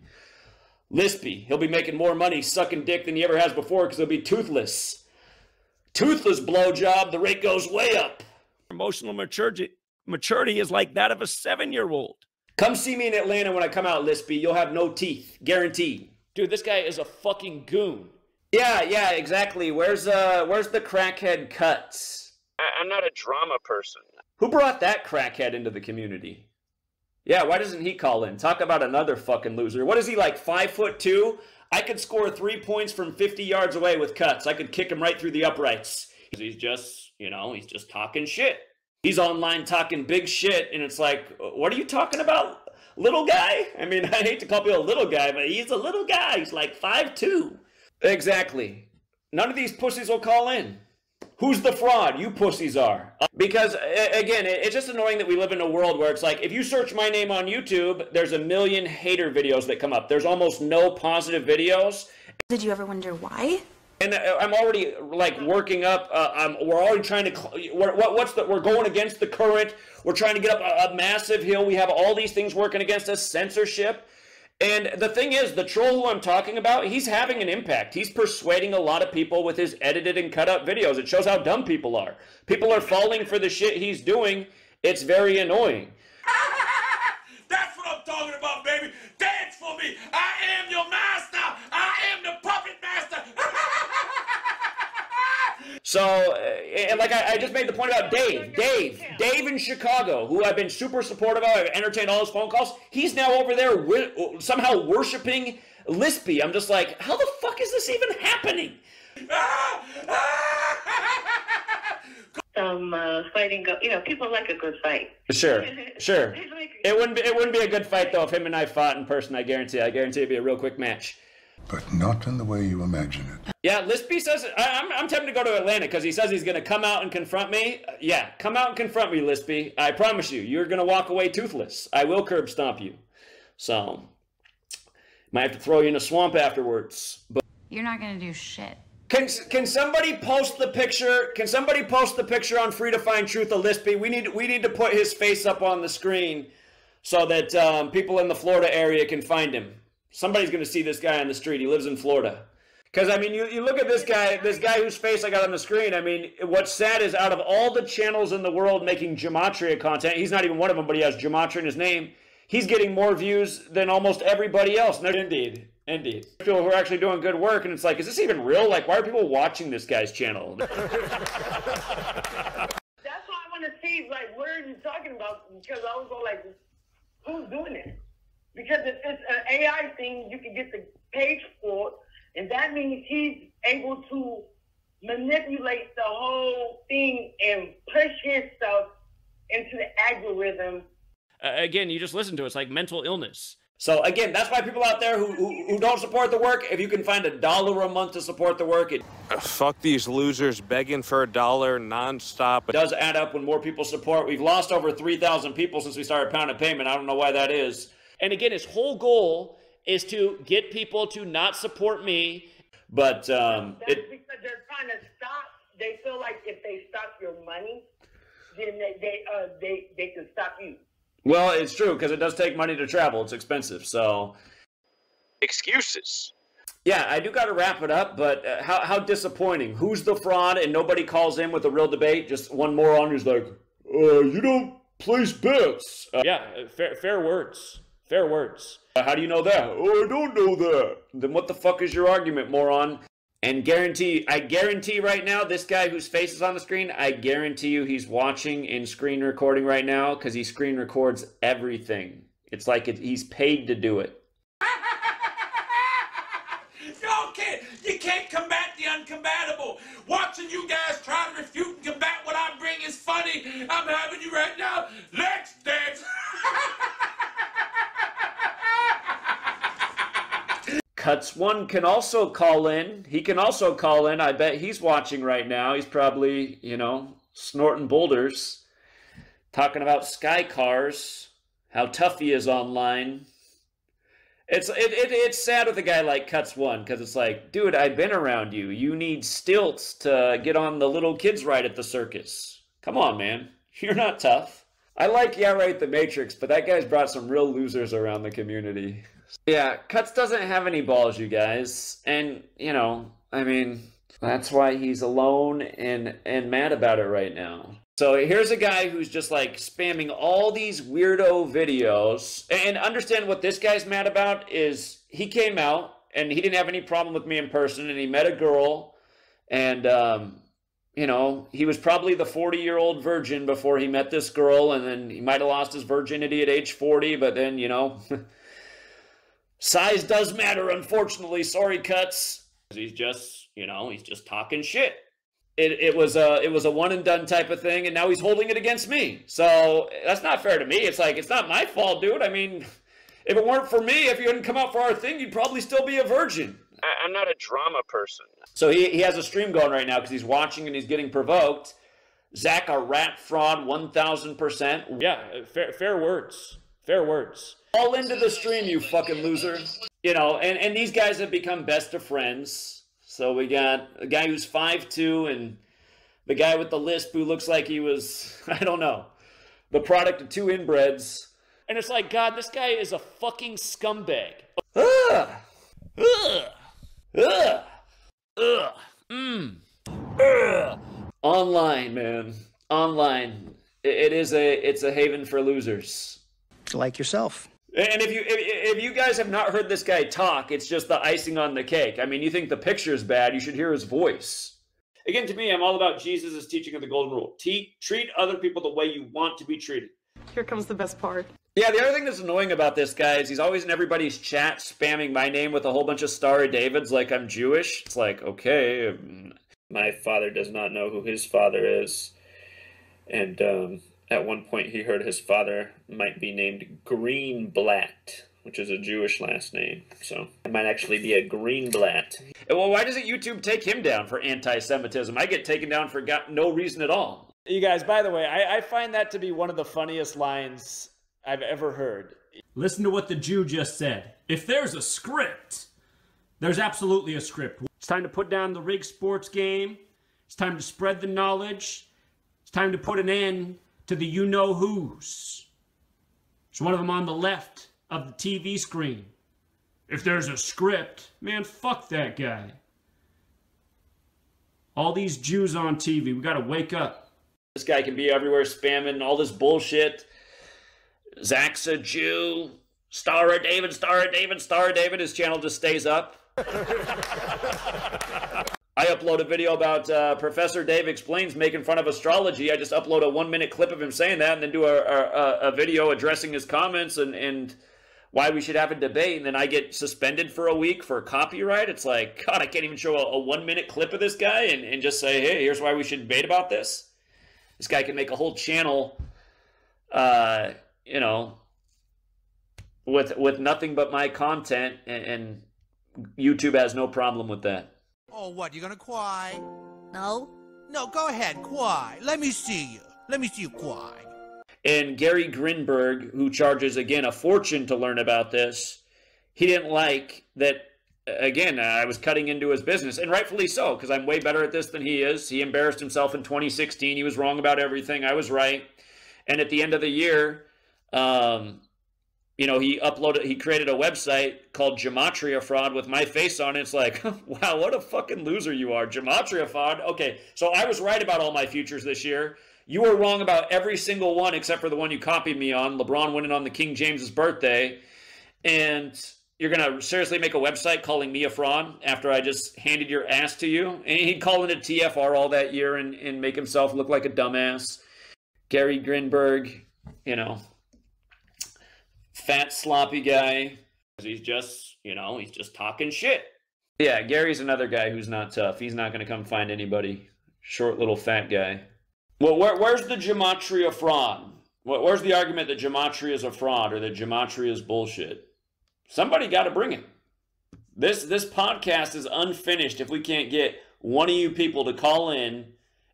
He'll be making more money sucking dick than he ever has before because he'll be toothless. Toothless blowjob, the rate goes way up. Emotional maturity is like that of a 7-year-old. Come see me in Atlanta when I come out, Lispy. You'll have no teeth. Guaranteed. Dude, this guy is a fucking goon. Yeah, exactly. Where's the crackhead Cuts? I'm not a drama person. Who brought that crackhead into the community? Yeah, why doesn't he call in? Talk about another fucking loser. What is he, like 5'2"? I could score 3 points from 50 yards away with Cuts. I could kick him right through the uprights. He's just, he's just talking shit. He's online talking big shit, and it's like, what are you talking about, little guy? I mean, I hate to call people a little guy, but he's a little guy. He's like 5'2". Exactly. None of these pussies will call in. Who's the fraud? You pussies are. Because, again, it's just annoying that we live in a world where it's like, if you search my name on YouTube, there's a million hater videos that come up. There's almost no positive videos. Did you ever wonder why? And I'm already, like, working up, we're already trying to, we're going against the current. We're trying to get up a massive hill. We have all these things working against us, censorship. And the thing is, the troll who I'm talking about, he's having an impact. He's persuading a lot of people with his edited and cut up videos. It shows how dumb people are. People are falling for the shit he's doing. It's very annoying. That's what I'm talking about, baby. Dance for me. I am your master. I am the puppet master. So, and like I just made the point about Dave in Chicago, who I've been super supportive of. I've entertained all his phone calls. He's now over there somehow worshiping Lispy. I'm just like, how the fuck is this even happening? Fighting, people like a good fight. Sure. It wouldn't be a good fight though if him and I fought in person. I guarantee it'd be a real quick match. But not in the way you imagine it. Yeah, Lispy says, I'm tempted to go to Atlanta because he says he's going to come out and confront me. Yeah, come out and confront me, Lispy. I promise you, you're going to walk away toothless. I will curb stomp you. So, might have to throw you in a swamp afterwards. But You're not going to do shit. Can somebody post the picture? Can somebody post the picture on Free to Find Truth of Lispy? We need to put his face up on the screen so that people in the Florida area can find him. Somebody's going to see this guy on the street. He lives in Florida. Because, I mean, you look at this guy whose face I got on the screen. I mean, what's sad is out of all the channels in the world making gematria content, he's not even one of them, but he has gematria in his name. He's getting more views than almost everybody else. Indeed. People who are actually doing good work, and it's like, is this even real? Like, why are people watching this guy's channel? That's why I want to see, like, what are you talking about? Because I was all like, who's doing it? Because if it's an AI thing, you can get the page for it, and that means he's able to manipulate the whole thing and push his stuff into the algorithm. Again, you just listen to it. It's like mental illness. So again, that's why people out there who don't support the work, if you can find $1 a month to support the work, fuck these losers begging for $1 nonstop. It does add up when more people support. We've lost over 3,000 people since we started Pound of Payment. I don't know why that is. And again, his whole goal is to get people to not support me. But that's because they're trying to stop. They feel like if they stop your money, then they can stop you. Well, it's true because it does take money to travel. It's expensive. So excuses. Yeah, I do got to wrap it up. But how disappointing? Who's the fraud? And nobody calls in with a real debate. Just one moron who's like, you don't place bets. Yeah, fair words. Fair words. How do you know that? Oh, I don't know that. Then what the fuck is your argument, moron? And I guarantee right now, this guy whose face is on the screen, I guarantee you he's watching in screen recording right now because he screen records everything. It's like he's paid to do it. You can't combat the uncombatible. Watching you guys try to refute and combat what I bring is funny. I'm having you right now. Let's dance. Cuts One can also call in. He can also call in. I bet he's watching right now. He's probably, snorting boulders, talking about sky cars, how tough he is online. It's sad with a guy like Cuts One because it's like, dude, I've been around you. You need stilts to get on the little kids ride at the circus. Come on, man. You're not tough. I like Yeah Right the Matrix, but that guy's brought some real losers around the community. Yeah, Cuts doesn't have any balls, you guys. And, you know, I mean, that's why he's alone and mad about it right now. So here's a guy who's just like spamming all these weirdo videos. And understand what this guy's mad about is he came out and he didn't have any problem with me in person, and he met a girl, and you know, he was probably the 40-year-old virgin before he met this girl, and then he might have lost his virginity at age 40, but then, you know, size does matter, unfortunately. Sorry, Cuts. He's just, you know, he's just talking shit. It was a one and done type of thing, and now he's holding it against me. So that's not fair to me. It's like, it's not my fault, dude. I mean, if it weren't for me, if you hadn't come out for our thing, you'd probably still be a virgin. I'm not a drama person. So he has a stream going right now because he's watching and he's getting provoked. Zach, a rat fraud, 1,000%. Yeah, fair words. Fair words. All into the stream, you fucking loser. You know, and these guys have become best of friends. So we got a guy who's 5'2", and the guy with the lisp who looks like he was, I don't know, the product of 2 inbreds. And it's like, God, this guy is a fucking scumbag. Ugh. Ugh. Ugh. Ugh. Ugh. Online, man. Online. It's a haven for losers. Like yourself. And if you guys have not heard this guy talk, it's just the icing on the cake. I mean, you think the picture's bad, you should hear his voice. Again, to me, I'm all about Jesus' teaching of the golden rule. Treat other people the way you want to be treated. Here comes the best part. Yeah, the other thing that's annoying about this guy is he's always in everybody's chat spamming my name with a whole bunch of Star of Davids like I'm Jewish. It's like, okay, my father does not know who his father is. And at one point he heard his father might be named Greenblatt, which is a Jewish last name. So it might actually be a Greenblatt. Well, why doesn't YouTube take him down for anti-Semitism? I get taken down for no reason at all. You guys, by the way, I find that to be one of the funniest lines I've ever heard. Listen to what the Jew just said. If there's a script, there's absolutely a script. It's time to put down the rigged sports game. It's time to spread the knowledge. It's time to put an end to the you-know-whos. There's one of them on the left of the TV screen. If there's a script, man, fuck that guy. All these Jews on TV, we gotta wake up. This guy can be everywhere spamming all this bullshit. Zach's a Jew. Star of David, Star of David, Star of David. His channel just stays up. I upload a video about Professor Dave Explains making fun of astrology. I just upload a 1-minute clip of him saying that and then do a video addressing his comments and why we should have a debate. And then I get suspended for a week for copyright. It's like, God, I can't even show a 1-minute clip of this guy and just say, hey, here's why we should debate about this. This guy can make a whole channel, you know, with nothing but my content, and YouTube has no problem with that. Oh, what, you gonna cry? No? No, go ahead, cry. Let me see you. Let me see you cry. And Gary Grinberg, who charges, again, a fortune to learn about this, he didn't like that, again, I was cutting into his business, and rightfully so, because I'm way better at this than he is. He embarrassed himself in 2016. He was wrong about everything. I was right. And at the end of the year, you know, he created a website called Gematria Fraud with my face on it. It's like, wow, what a fucking loser you are. Gematria Fraud. Okay, so I was right about all my futures this year. You were wrong about every single one except for the one you copied me on, LeBron winning on the King James's birthday. And you're going to seriously make a website calling me a fraud after I just handed your ass to you? And he'd call it a TFR all that year and make himself look like a dumbass. Gary Grinberg, you know, fat, sloppy guy. He's just, you know, he's just talking shit. Yeah, Gary's another guy who's not tough. He's not going to come find anybody. Short little fat guy. Well, where's the Gematria fraud? Where's the argument that Gematria is a fraud or that Gematria is bullshit? Somebody got to bring it. This podcast is unfinished if we can't get one of you people to call in.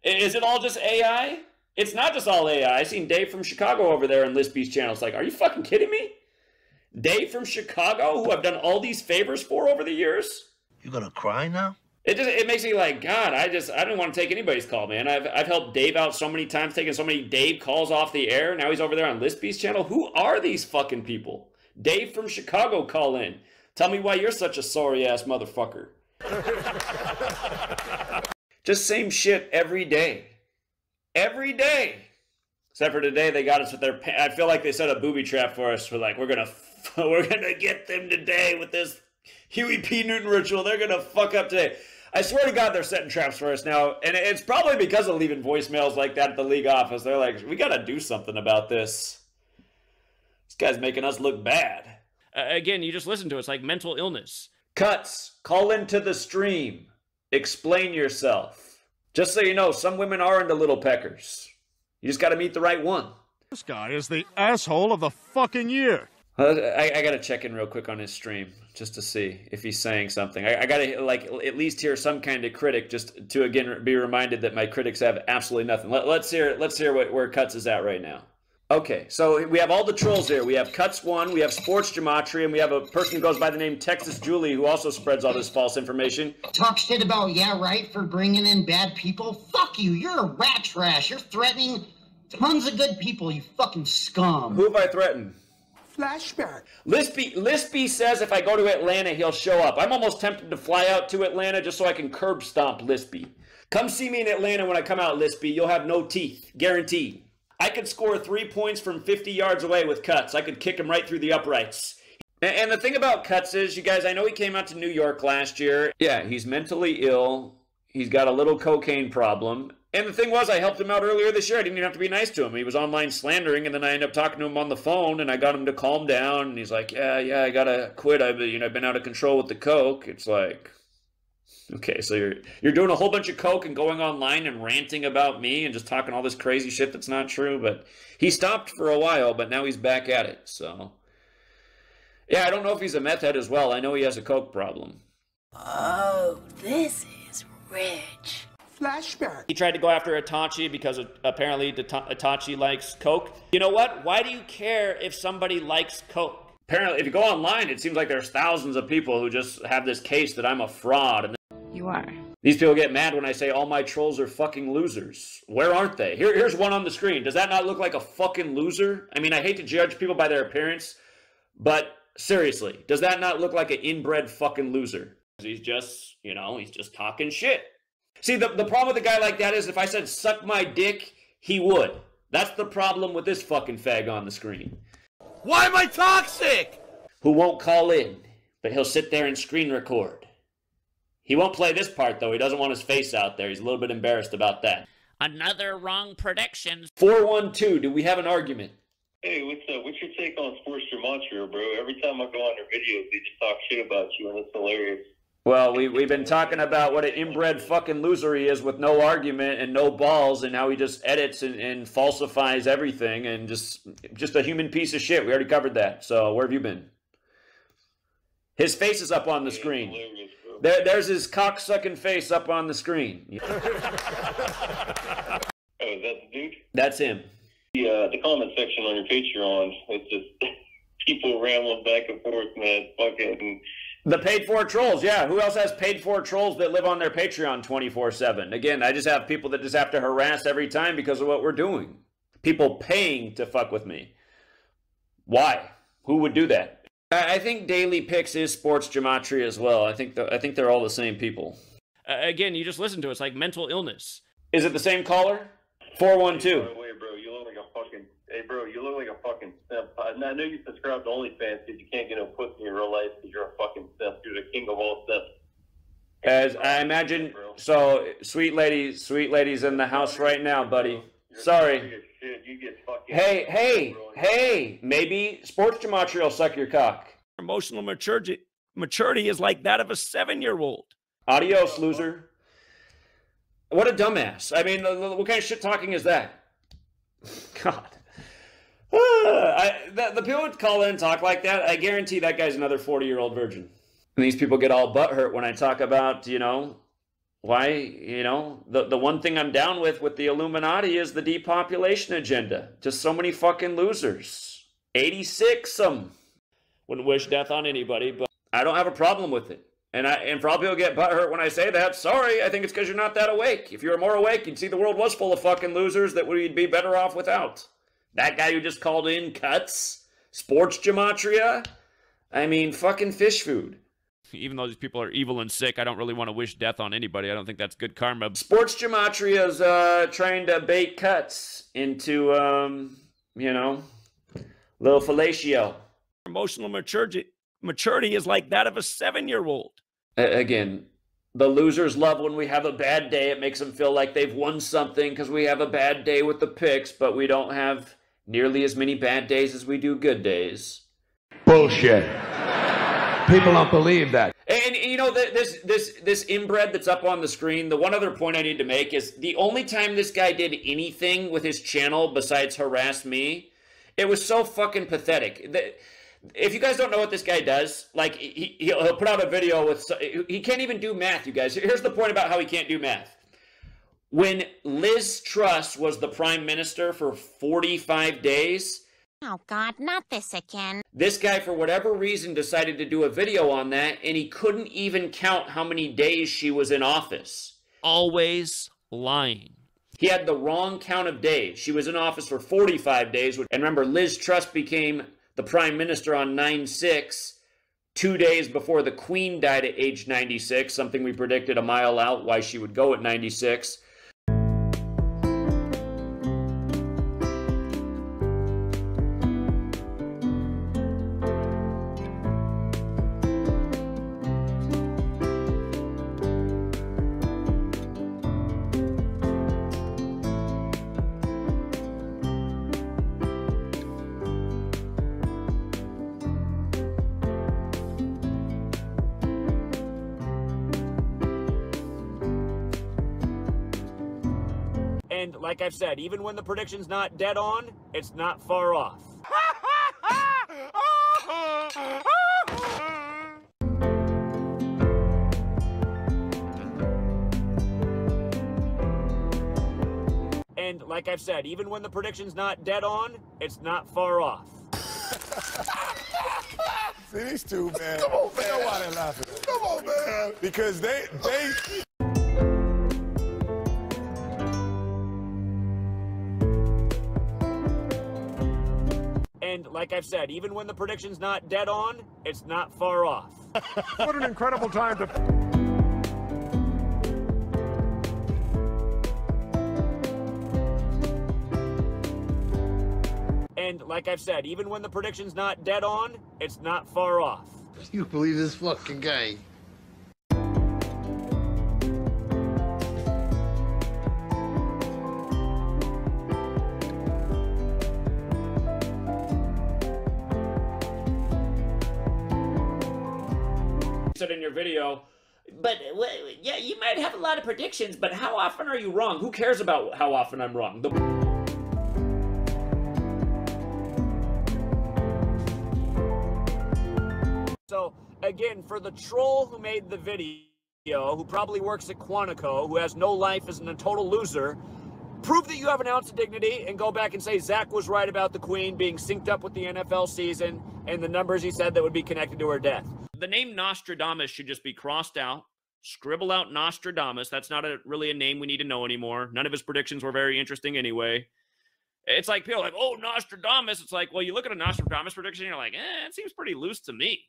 Is it all just AI? It's not just all AI. I seen Dave from Chicago over there on Lispy's channel. It's like, are you fucking kidding me? Dave from Chicago, who I've done all these favors for over the years? You gonna cry now? It makes me like, God, I don't want to take anybody's call, man. I've helped Dave out so many times, taking so many Dave calls off the air. Now he's over there on Lispy's channel. Who are these fucking people? Dave from Chicago, call in. Tell me why you're such a sorry-ass motherfucker. Just same shit every day. Every day. Except for today, they got us with their... I feel like they set a booby trap for us. We're like, we're gonna get them today with this Huey P. Newton ritual. They're gonna fuck up today. I swear to God, they're setting traps for us now. And it's probably because of leaving voicemails like that at the league office. They're like, we gotta do something about this. This guy's making us look bad. Again, you just listen to it. It's like mental illness. Cuts. Call into the stream. Explain yourself. Just so you know, some women are into little peckers. You just got to meet the right one. This guy is the asshole of the fucking year. I got to check in real quick on his stream just to see if he's saying something. I got to like at least hear some kind of critic just to again be reminded that my critics have absolutely nothing. Let's hear where Cuts is at right now. Okay, so we have all the trolls here. We have Cuts 1, we have Sports Gematria, and we have a person who goes by the name Texas Julie who also spreads all this false information. Talk shit about, yeah, right, for bringing in bad people? Fuck you, you're a rat trash. You're threatening tons of good people, you fucking scum. Who have I threatened? Flashback. Lispy says if I go to Atlanta, he'll show up. I'm almost tempted to fly out to Atlanta just so I can curb stomp Lispy. Come see me in Atlanta when I come out, Lispy. You'll have no teeth. Guaranteed. I could score 3 points from 50 yards away with Cuts. I could kick him right through the uprights. And the thing about Cuts is, you guys, I know he came out to New York last year. Yeah, he's mentally ill. He's got a little cocaine problem. And the thing was, I helped him out earlier this year. I didn't even have to be nice to him. He was online slandering, and then I ended up talking to him on the phone, and I got him to calm down. And he's like, yeah, I gotta quit. I've been out of control with the coke. It's like... Okay, so you're doing a whole bunch of coke and going online and ranting about me and just talking all this crazy shit that's not true, but he stopped for a while, but now he's back at it, so... Yeah, I don't know if he's a meth head as well. I know he has a coke problem. Oh, this is rich. Flashback. He tried to go after Itachi because apparently Itachi likes coke. You know what? Why do you care if somebody likes coke? Apparently, if you go online, it seems like there's thousands of people who just have this case that I'm a fraud. And you are. These people get mad when I say all my trolls are fucking losers. Where aren't they? Here's one on the screen. Does that not look like a fucking loser? I mean, I hate to judge people by their appearance, but seriously, does that not look like an inbred fucking loser? He's just, he's just talking shit. See, the problem with a guy like that is if I said suck my dick, he would. That's the problem with this fucking fag on the screen. Why am I toxic? Who won't call in, but he'll sit there and screen record. He won't play this part, though. He doesn't want his face out there. He's a little bit embarrassed about that. Another wrong prediction. 412, do we have an argument? Hey, what's your take on Sports Gematria, bro? Every time I go on their videos, they just talk shit about you, and it's hilarious. Well, we've been talking about what an inbred fucking loser he is with no argument and no balls, and how he just edits and falsifies everything, and just a human piece of shit. We already covered that. So where have you been? His face is up on the screen. There's his cock-sucking face up on the screen. Oh, is that the dude? That's him. The comment section on your Patreon, it's just people rambling back and forth, man. Fucking... The paid-for trolls, yeah. Who else has paid-for trolls that live on their Patreon 24/7? Again, I just have people that just have to harass every time because of what we're doing. People paying to fuck with me. Why? Who would do that? I think Daily Picks is Sports Gematria as well. I think they're all the same people. Again, you just listen to it. It's like mental illness. Is it the same caller? 412. By the way, bro, you look like a fucking... Hey, bro, you look like a fucking simp. I know you subscribe to OnlyFans because you can't get no pussy in real life because you're a fucking simp. You're the king of all simps. As I imagine, so sweet ladies in the house right now, buddy. Sorry. Hey, maybe Sports Gematria will suck your cock. Emotional maturity is like that of a 7-year-old. Adios, loser. What a dumbass. I mean, what kind of shit talking is that? God. The people would call in and talk like that. I guarantee that guy's another 40-year-old virgin. And these people get all butthurt when I talk about, why, the one thing I'm down with the Illuminati is the depopulation agenda. Just so many fucking losers. 86 'em. Wouldn't wish death on anybody, but I don't have a problem with it. And for all people get butthurt when I say that, sorry, I think it's because you're not that awake. If you were more awake, you'd see the world was full of fucking losers that we'd be better off without. That guy who just called in cuts, sports gematria, I mean, fucking fish food. Even though these people are evil and sick, I don't really want to wish death on anybody. I don't think that's good karma. Sports gematria is trying to bait cuts into, you know, little fellatio. Emotional maturity is like that of a 7-year-old. Again, the losers love when we have a bad day. It makes them feel like they've won something because we have a bad day with the picks, but we don't have nearly as many bad days as we do good days. Bullshit. People don't believe that. And you know, this inbred that's up on the screen, the one other point I need to make is the only time this guy did anything with his channel besides harass me, it was so fucking pathetic. If you guys don't know what this guy does, like, he'll put out a video with, he can't even do math, you guys. Here's the point about how he can't do math. When Liz Truss was the prime minister for 45 days... Oh, God, not this again. This guy, for whatever reason, decided to do a video on that, and he couldn't even count how many days she was in office. Always lying. He had the wrong count of days. She was in office for 45 days. And remember, Liz Truss became the prime minister on 9/6, 2 days before the Queen died at age 96, something we predicted a mile out why she would go at 96. And like I've said, even when the prediction's not dead on, it's not far off. And like I've said, even when the prediction's not dead on, it's not far off. See, these two, man. Come on, man. You know why they're laughing? Come on, man. Because they... And like I've said, even when the prediction's not dead on, it's not far off. What an incredible time to... And like I've said, even when the prediction's not dead on, it's not far off. You believe this fucking guy? Said in your video, but yeah, you might have a lot of predictions, but how often are you wrong? Who cares about how often I'm wrong? So again, for the troll who made the video, who probably works at Quantico, who has no life, is a total loser, prove that you have an ounce of dignity and go back and say Zach was right about the Queen being synced up with the NFL season and the numbers he said that would be connected to her death. The name Nostradamus should just be crossed out. Scribble out Nostradamus. That's not really a name we need to know anymore. None of his predictions were very interesting anyway. It's like people are like, oh, Nostradamus. It's like, well, you look at a Nostradamus prediction and you're like, it seems pretty loose to me.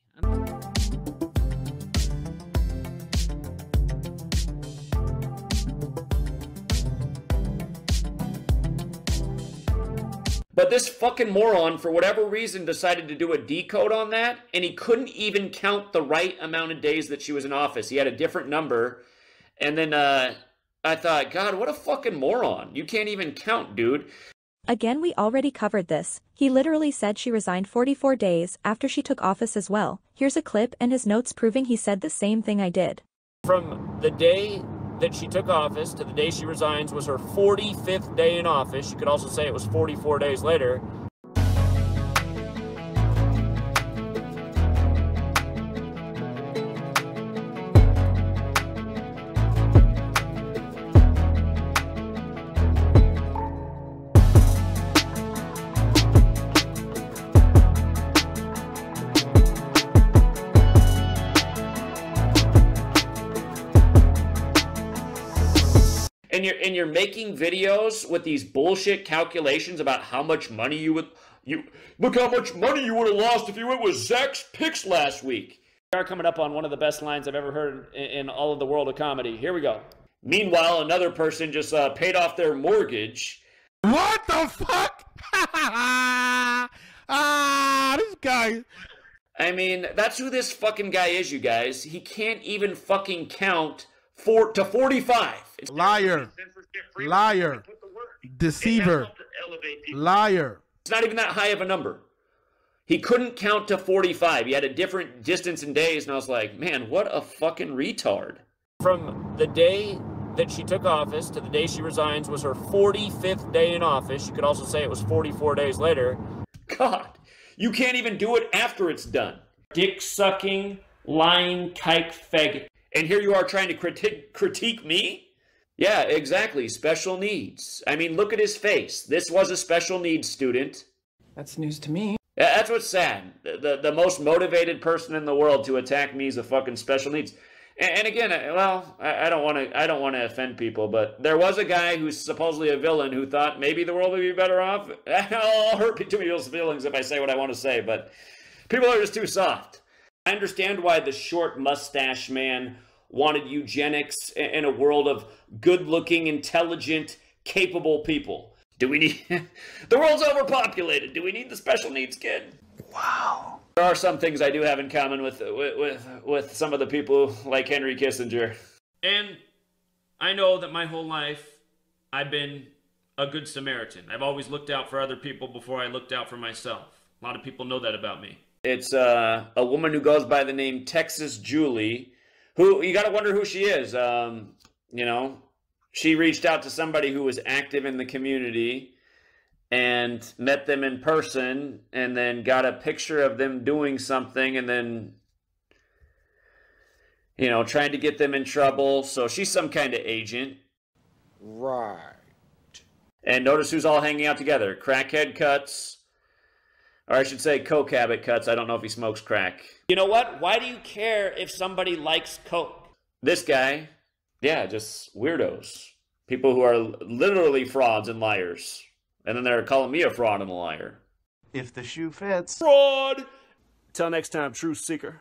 But this fucking moron, for whatever reason, decided to do a decode on that, and he couldn't even count the right amount of days that she was in office. He had a different number, and then I thought, God, what a fucking moron. You can't even count, dude. Again, we already covered this. He literally said she resigned 44 days after she took office as well. Here's a clip and his notes proving he said the same thing I did. From the day that she took office to the day she resigns was her 45th day in office. You could also say it was 44 days later. you're making videos with these bullshit calculations about how much money you look how much money you would have lost if you went with Zach's picks last week. We are coming up on one of the best lines I've ever heard in all of the world of comedy. Here we go. Meanwhile, another person just paid off their mortgage. What the fuck? This guy. I mean, that's who this fucking guy is, you guys. He can't even fucking count to 45. Liar. Liar. Deceiver. Liar. It's not even that high of a number. He couldn't count to 45. He had a different distance in days, and I was like, man, what a fucking retard. From the day that she took office to the day she resigns was her 45th day in office. You could also say it was 44 days later. God, you can't even do it after it's done. Dick-sucking, lying, kike faggot. And here you are trying to critique me? Yeah, exactly. Special needs. I mean, look at his face. This was a special needs student. That's news to me. That's what's sad. The most motivated person in the world to attack me is a fucking special needs. And again, well, I don't want to offend people, but there was a guy who's supposedly a villain who thought maybe the world would be better off. I'll hurt too many people's feelings if I say what I want to say, but people are just too soft. I understand why the short mustache man wanted eugenics in a world of good-looking, intelligent, capable people. Do we need... The world's overpopulated. Do we need the special needs kid? Wow. There are some things I do have in common with some of the people like Henry Kissinger. And I know that my whole life I've been a good Samaritan. I've always looked out for other people before I looked out for myself. A lot of people know that about me. It's a woman who goes by the name Texas Julie, who, you gotta wonder who she is. You know, she reached out to somebody who was active in the community and met them in person and then got a picture of them doing something and then, you know, trying to get them in trouble. So she's some kind of agent. Right. And notice who's all hanging out together. Crackhead Cuts. Or I should say Coke Habit Cuts. I don't know if he smokes crack. You know what? Why do you care if somebody likes Coke? This guy, yeah, just weirdos. People who are literally frauds and liars. And then they're calling me a fraud and a liar. If the shoe fits. Fraud! Till next time, truth seeker.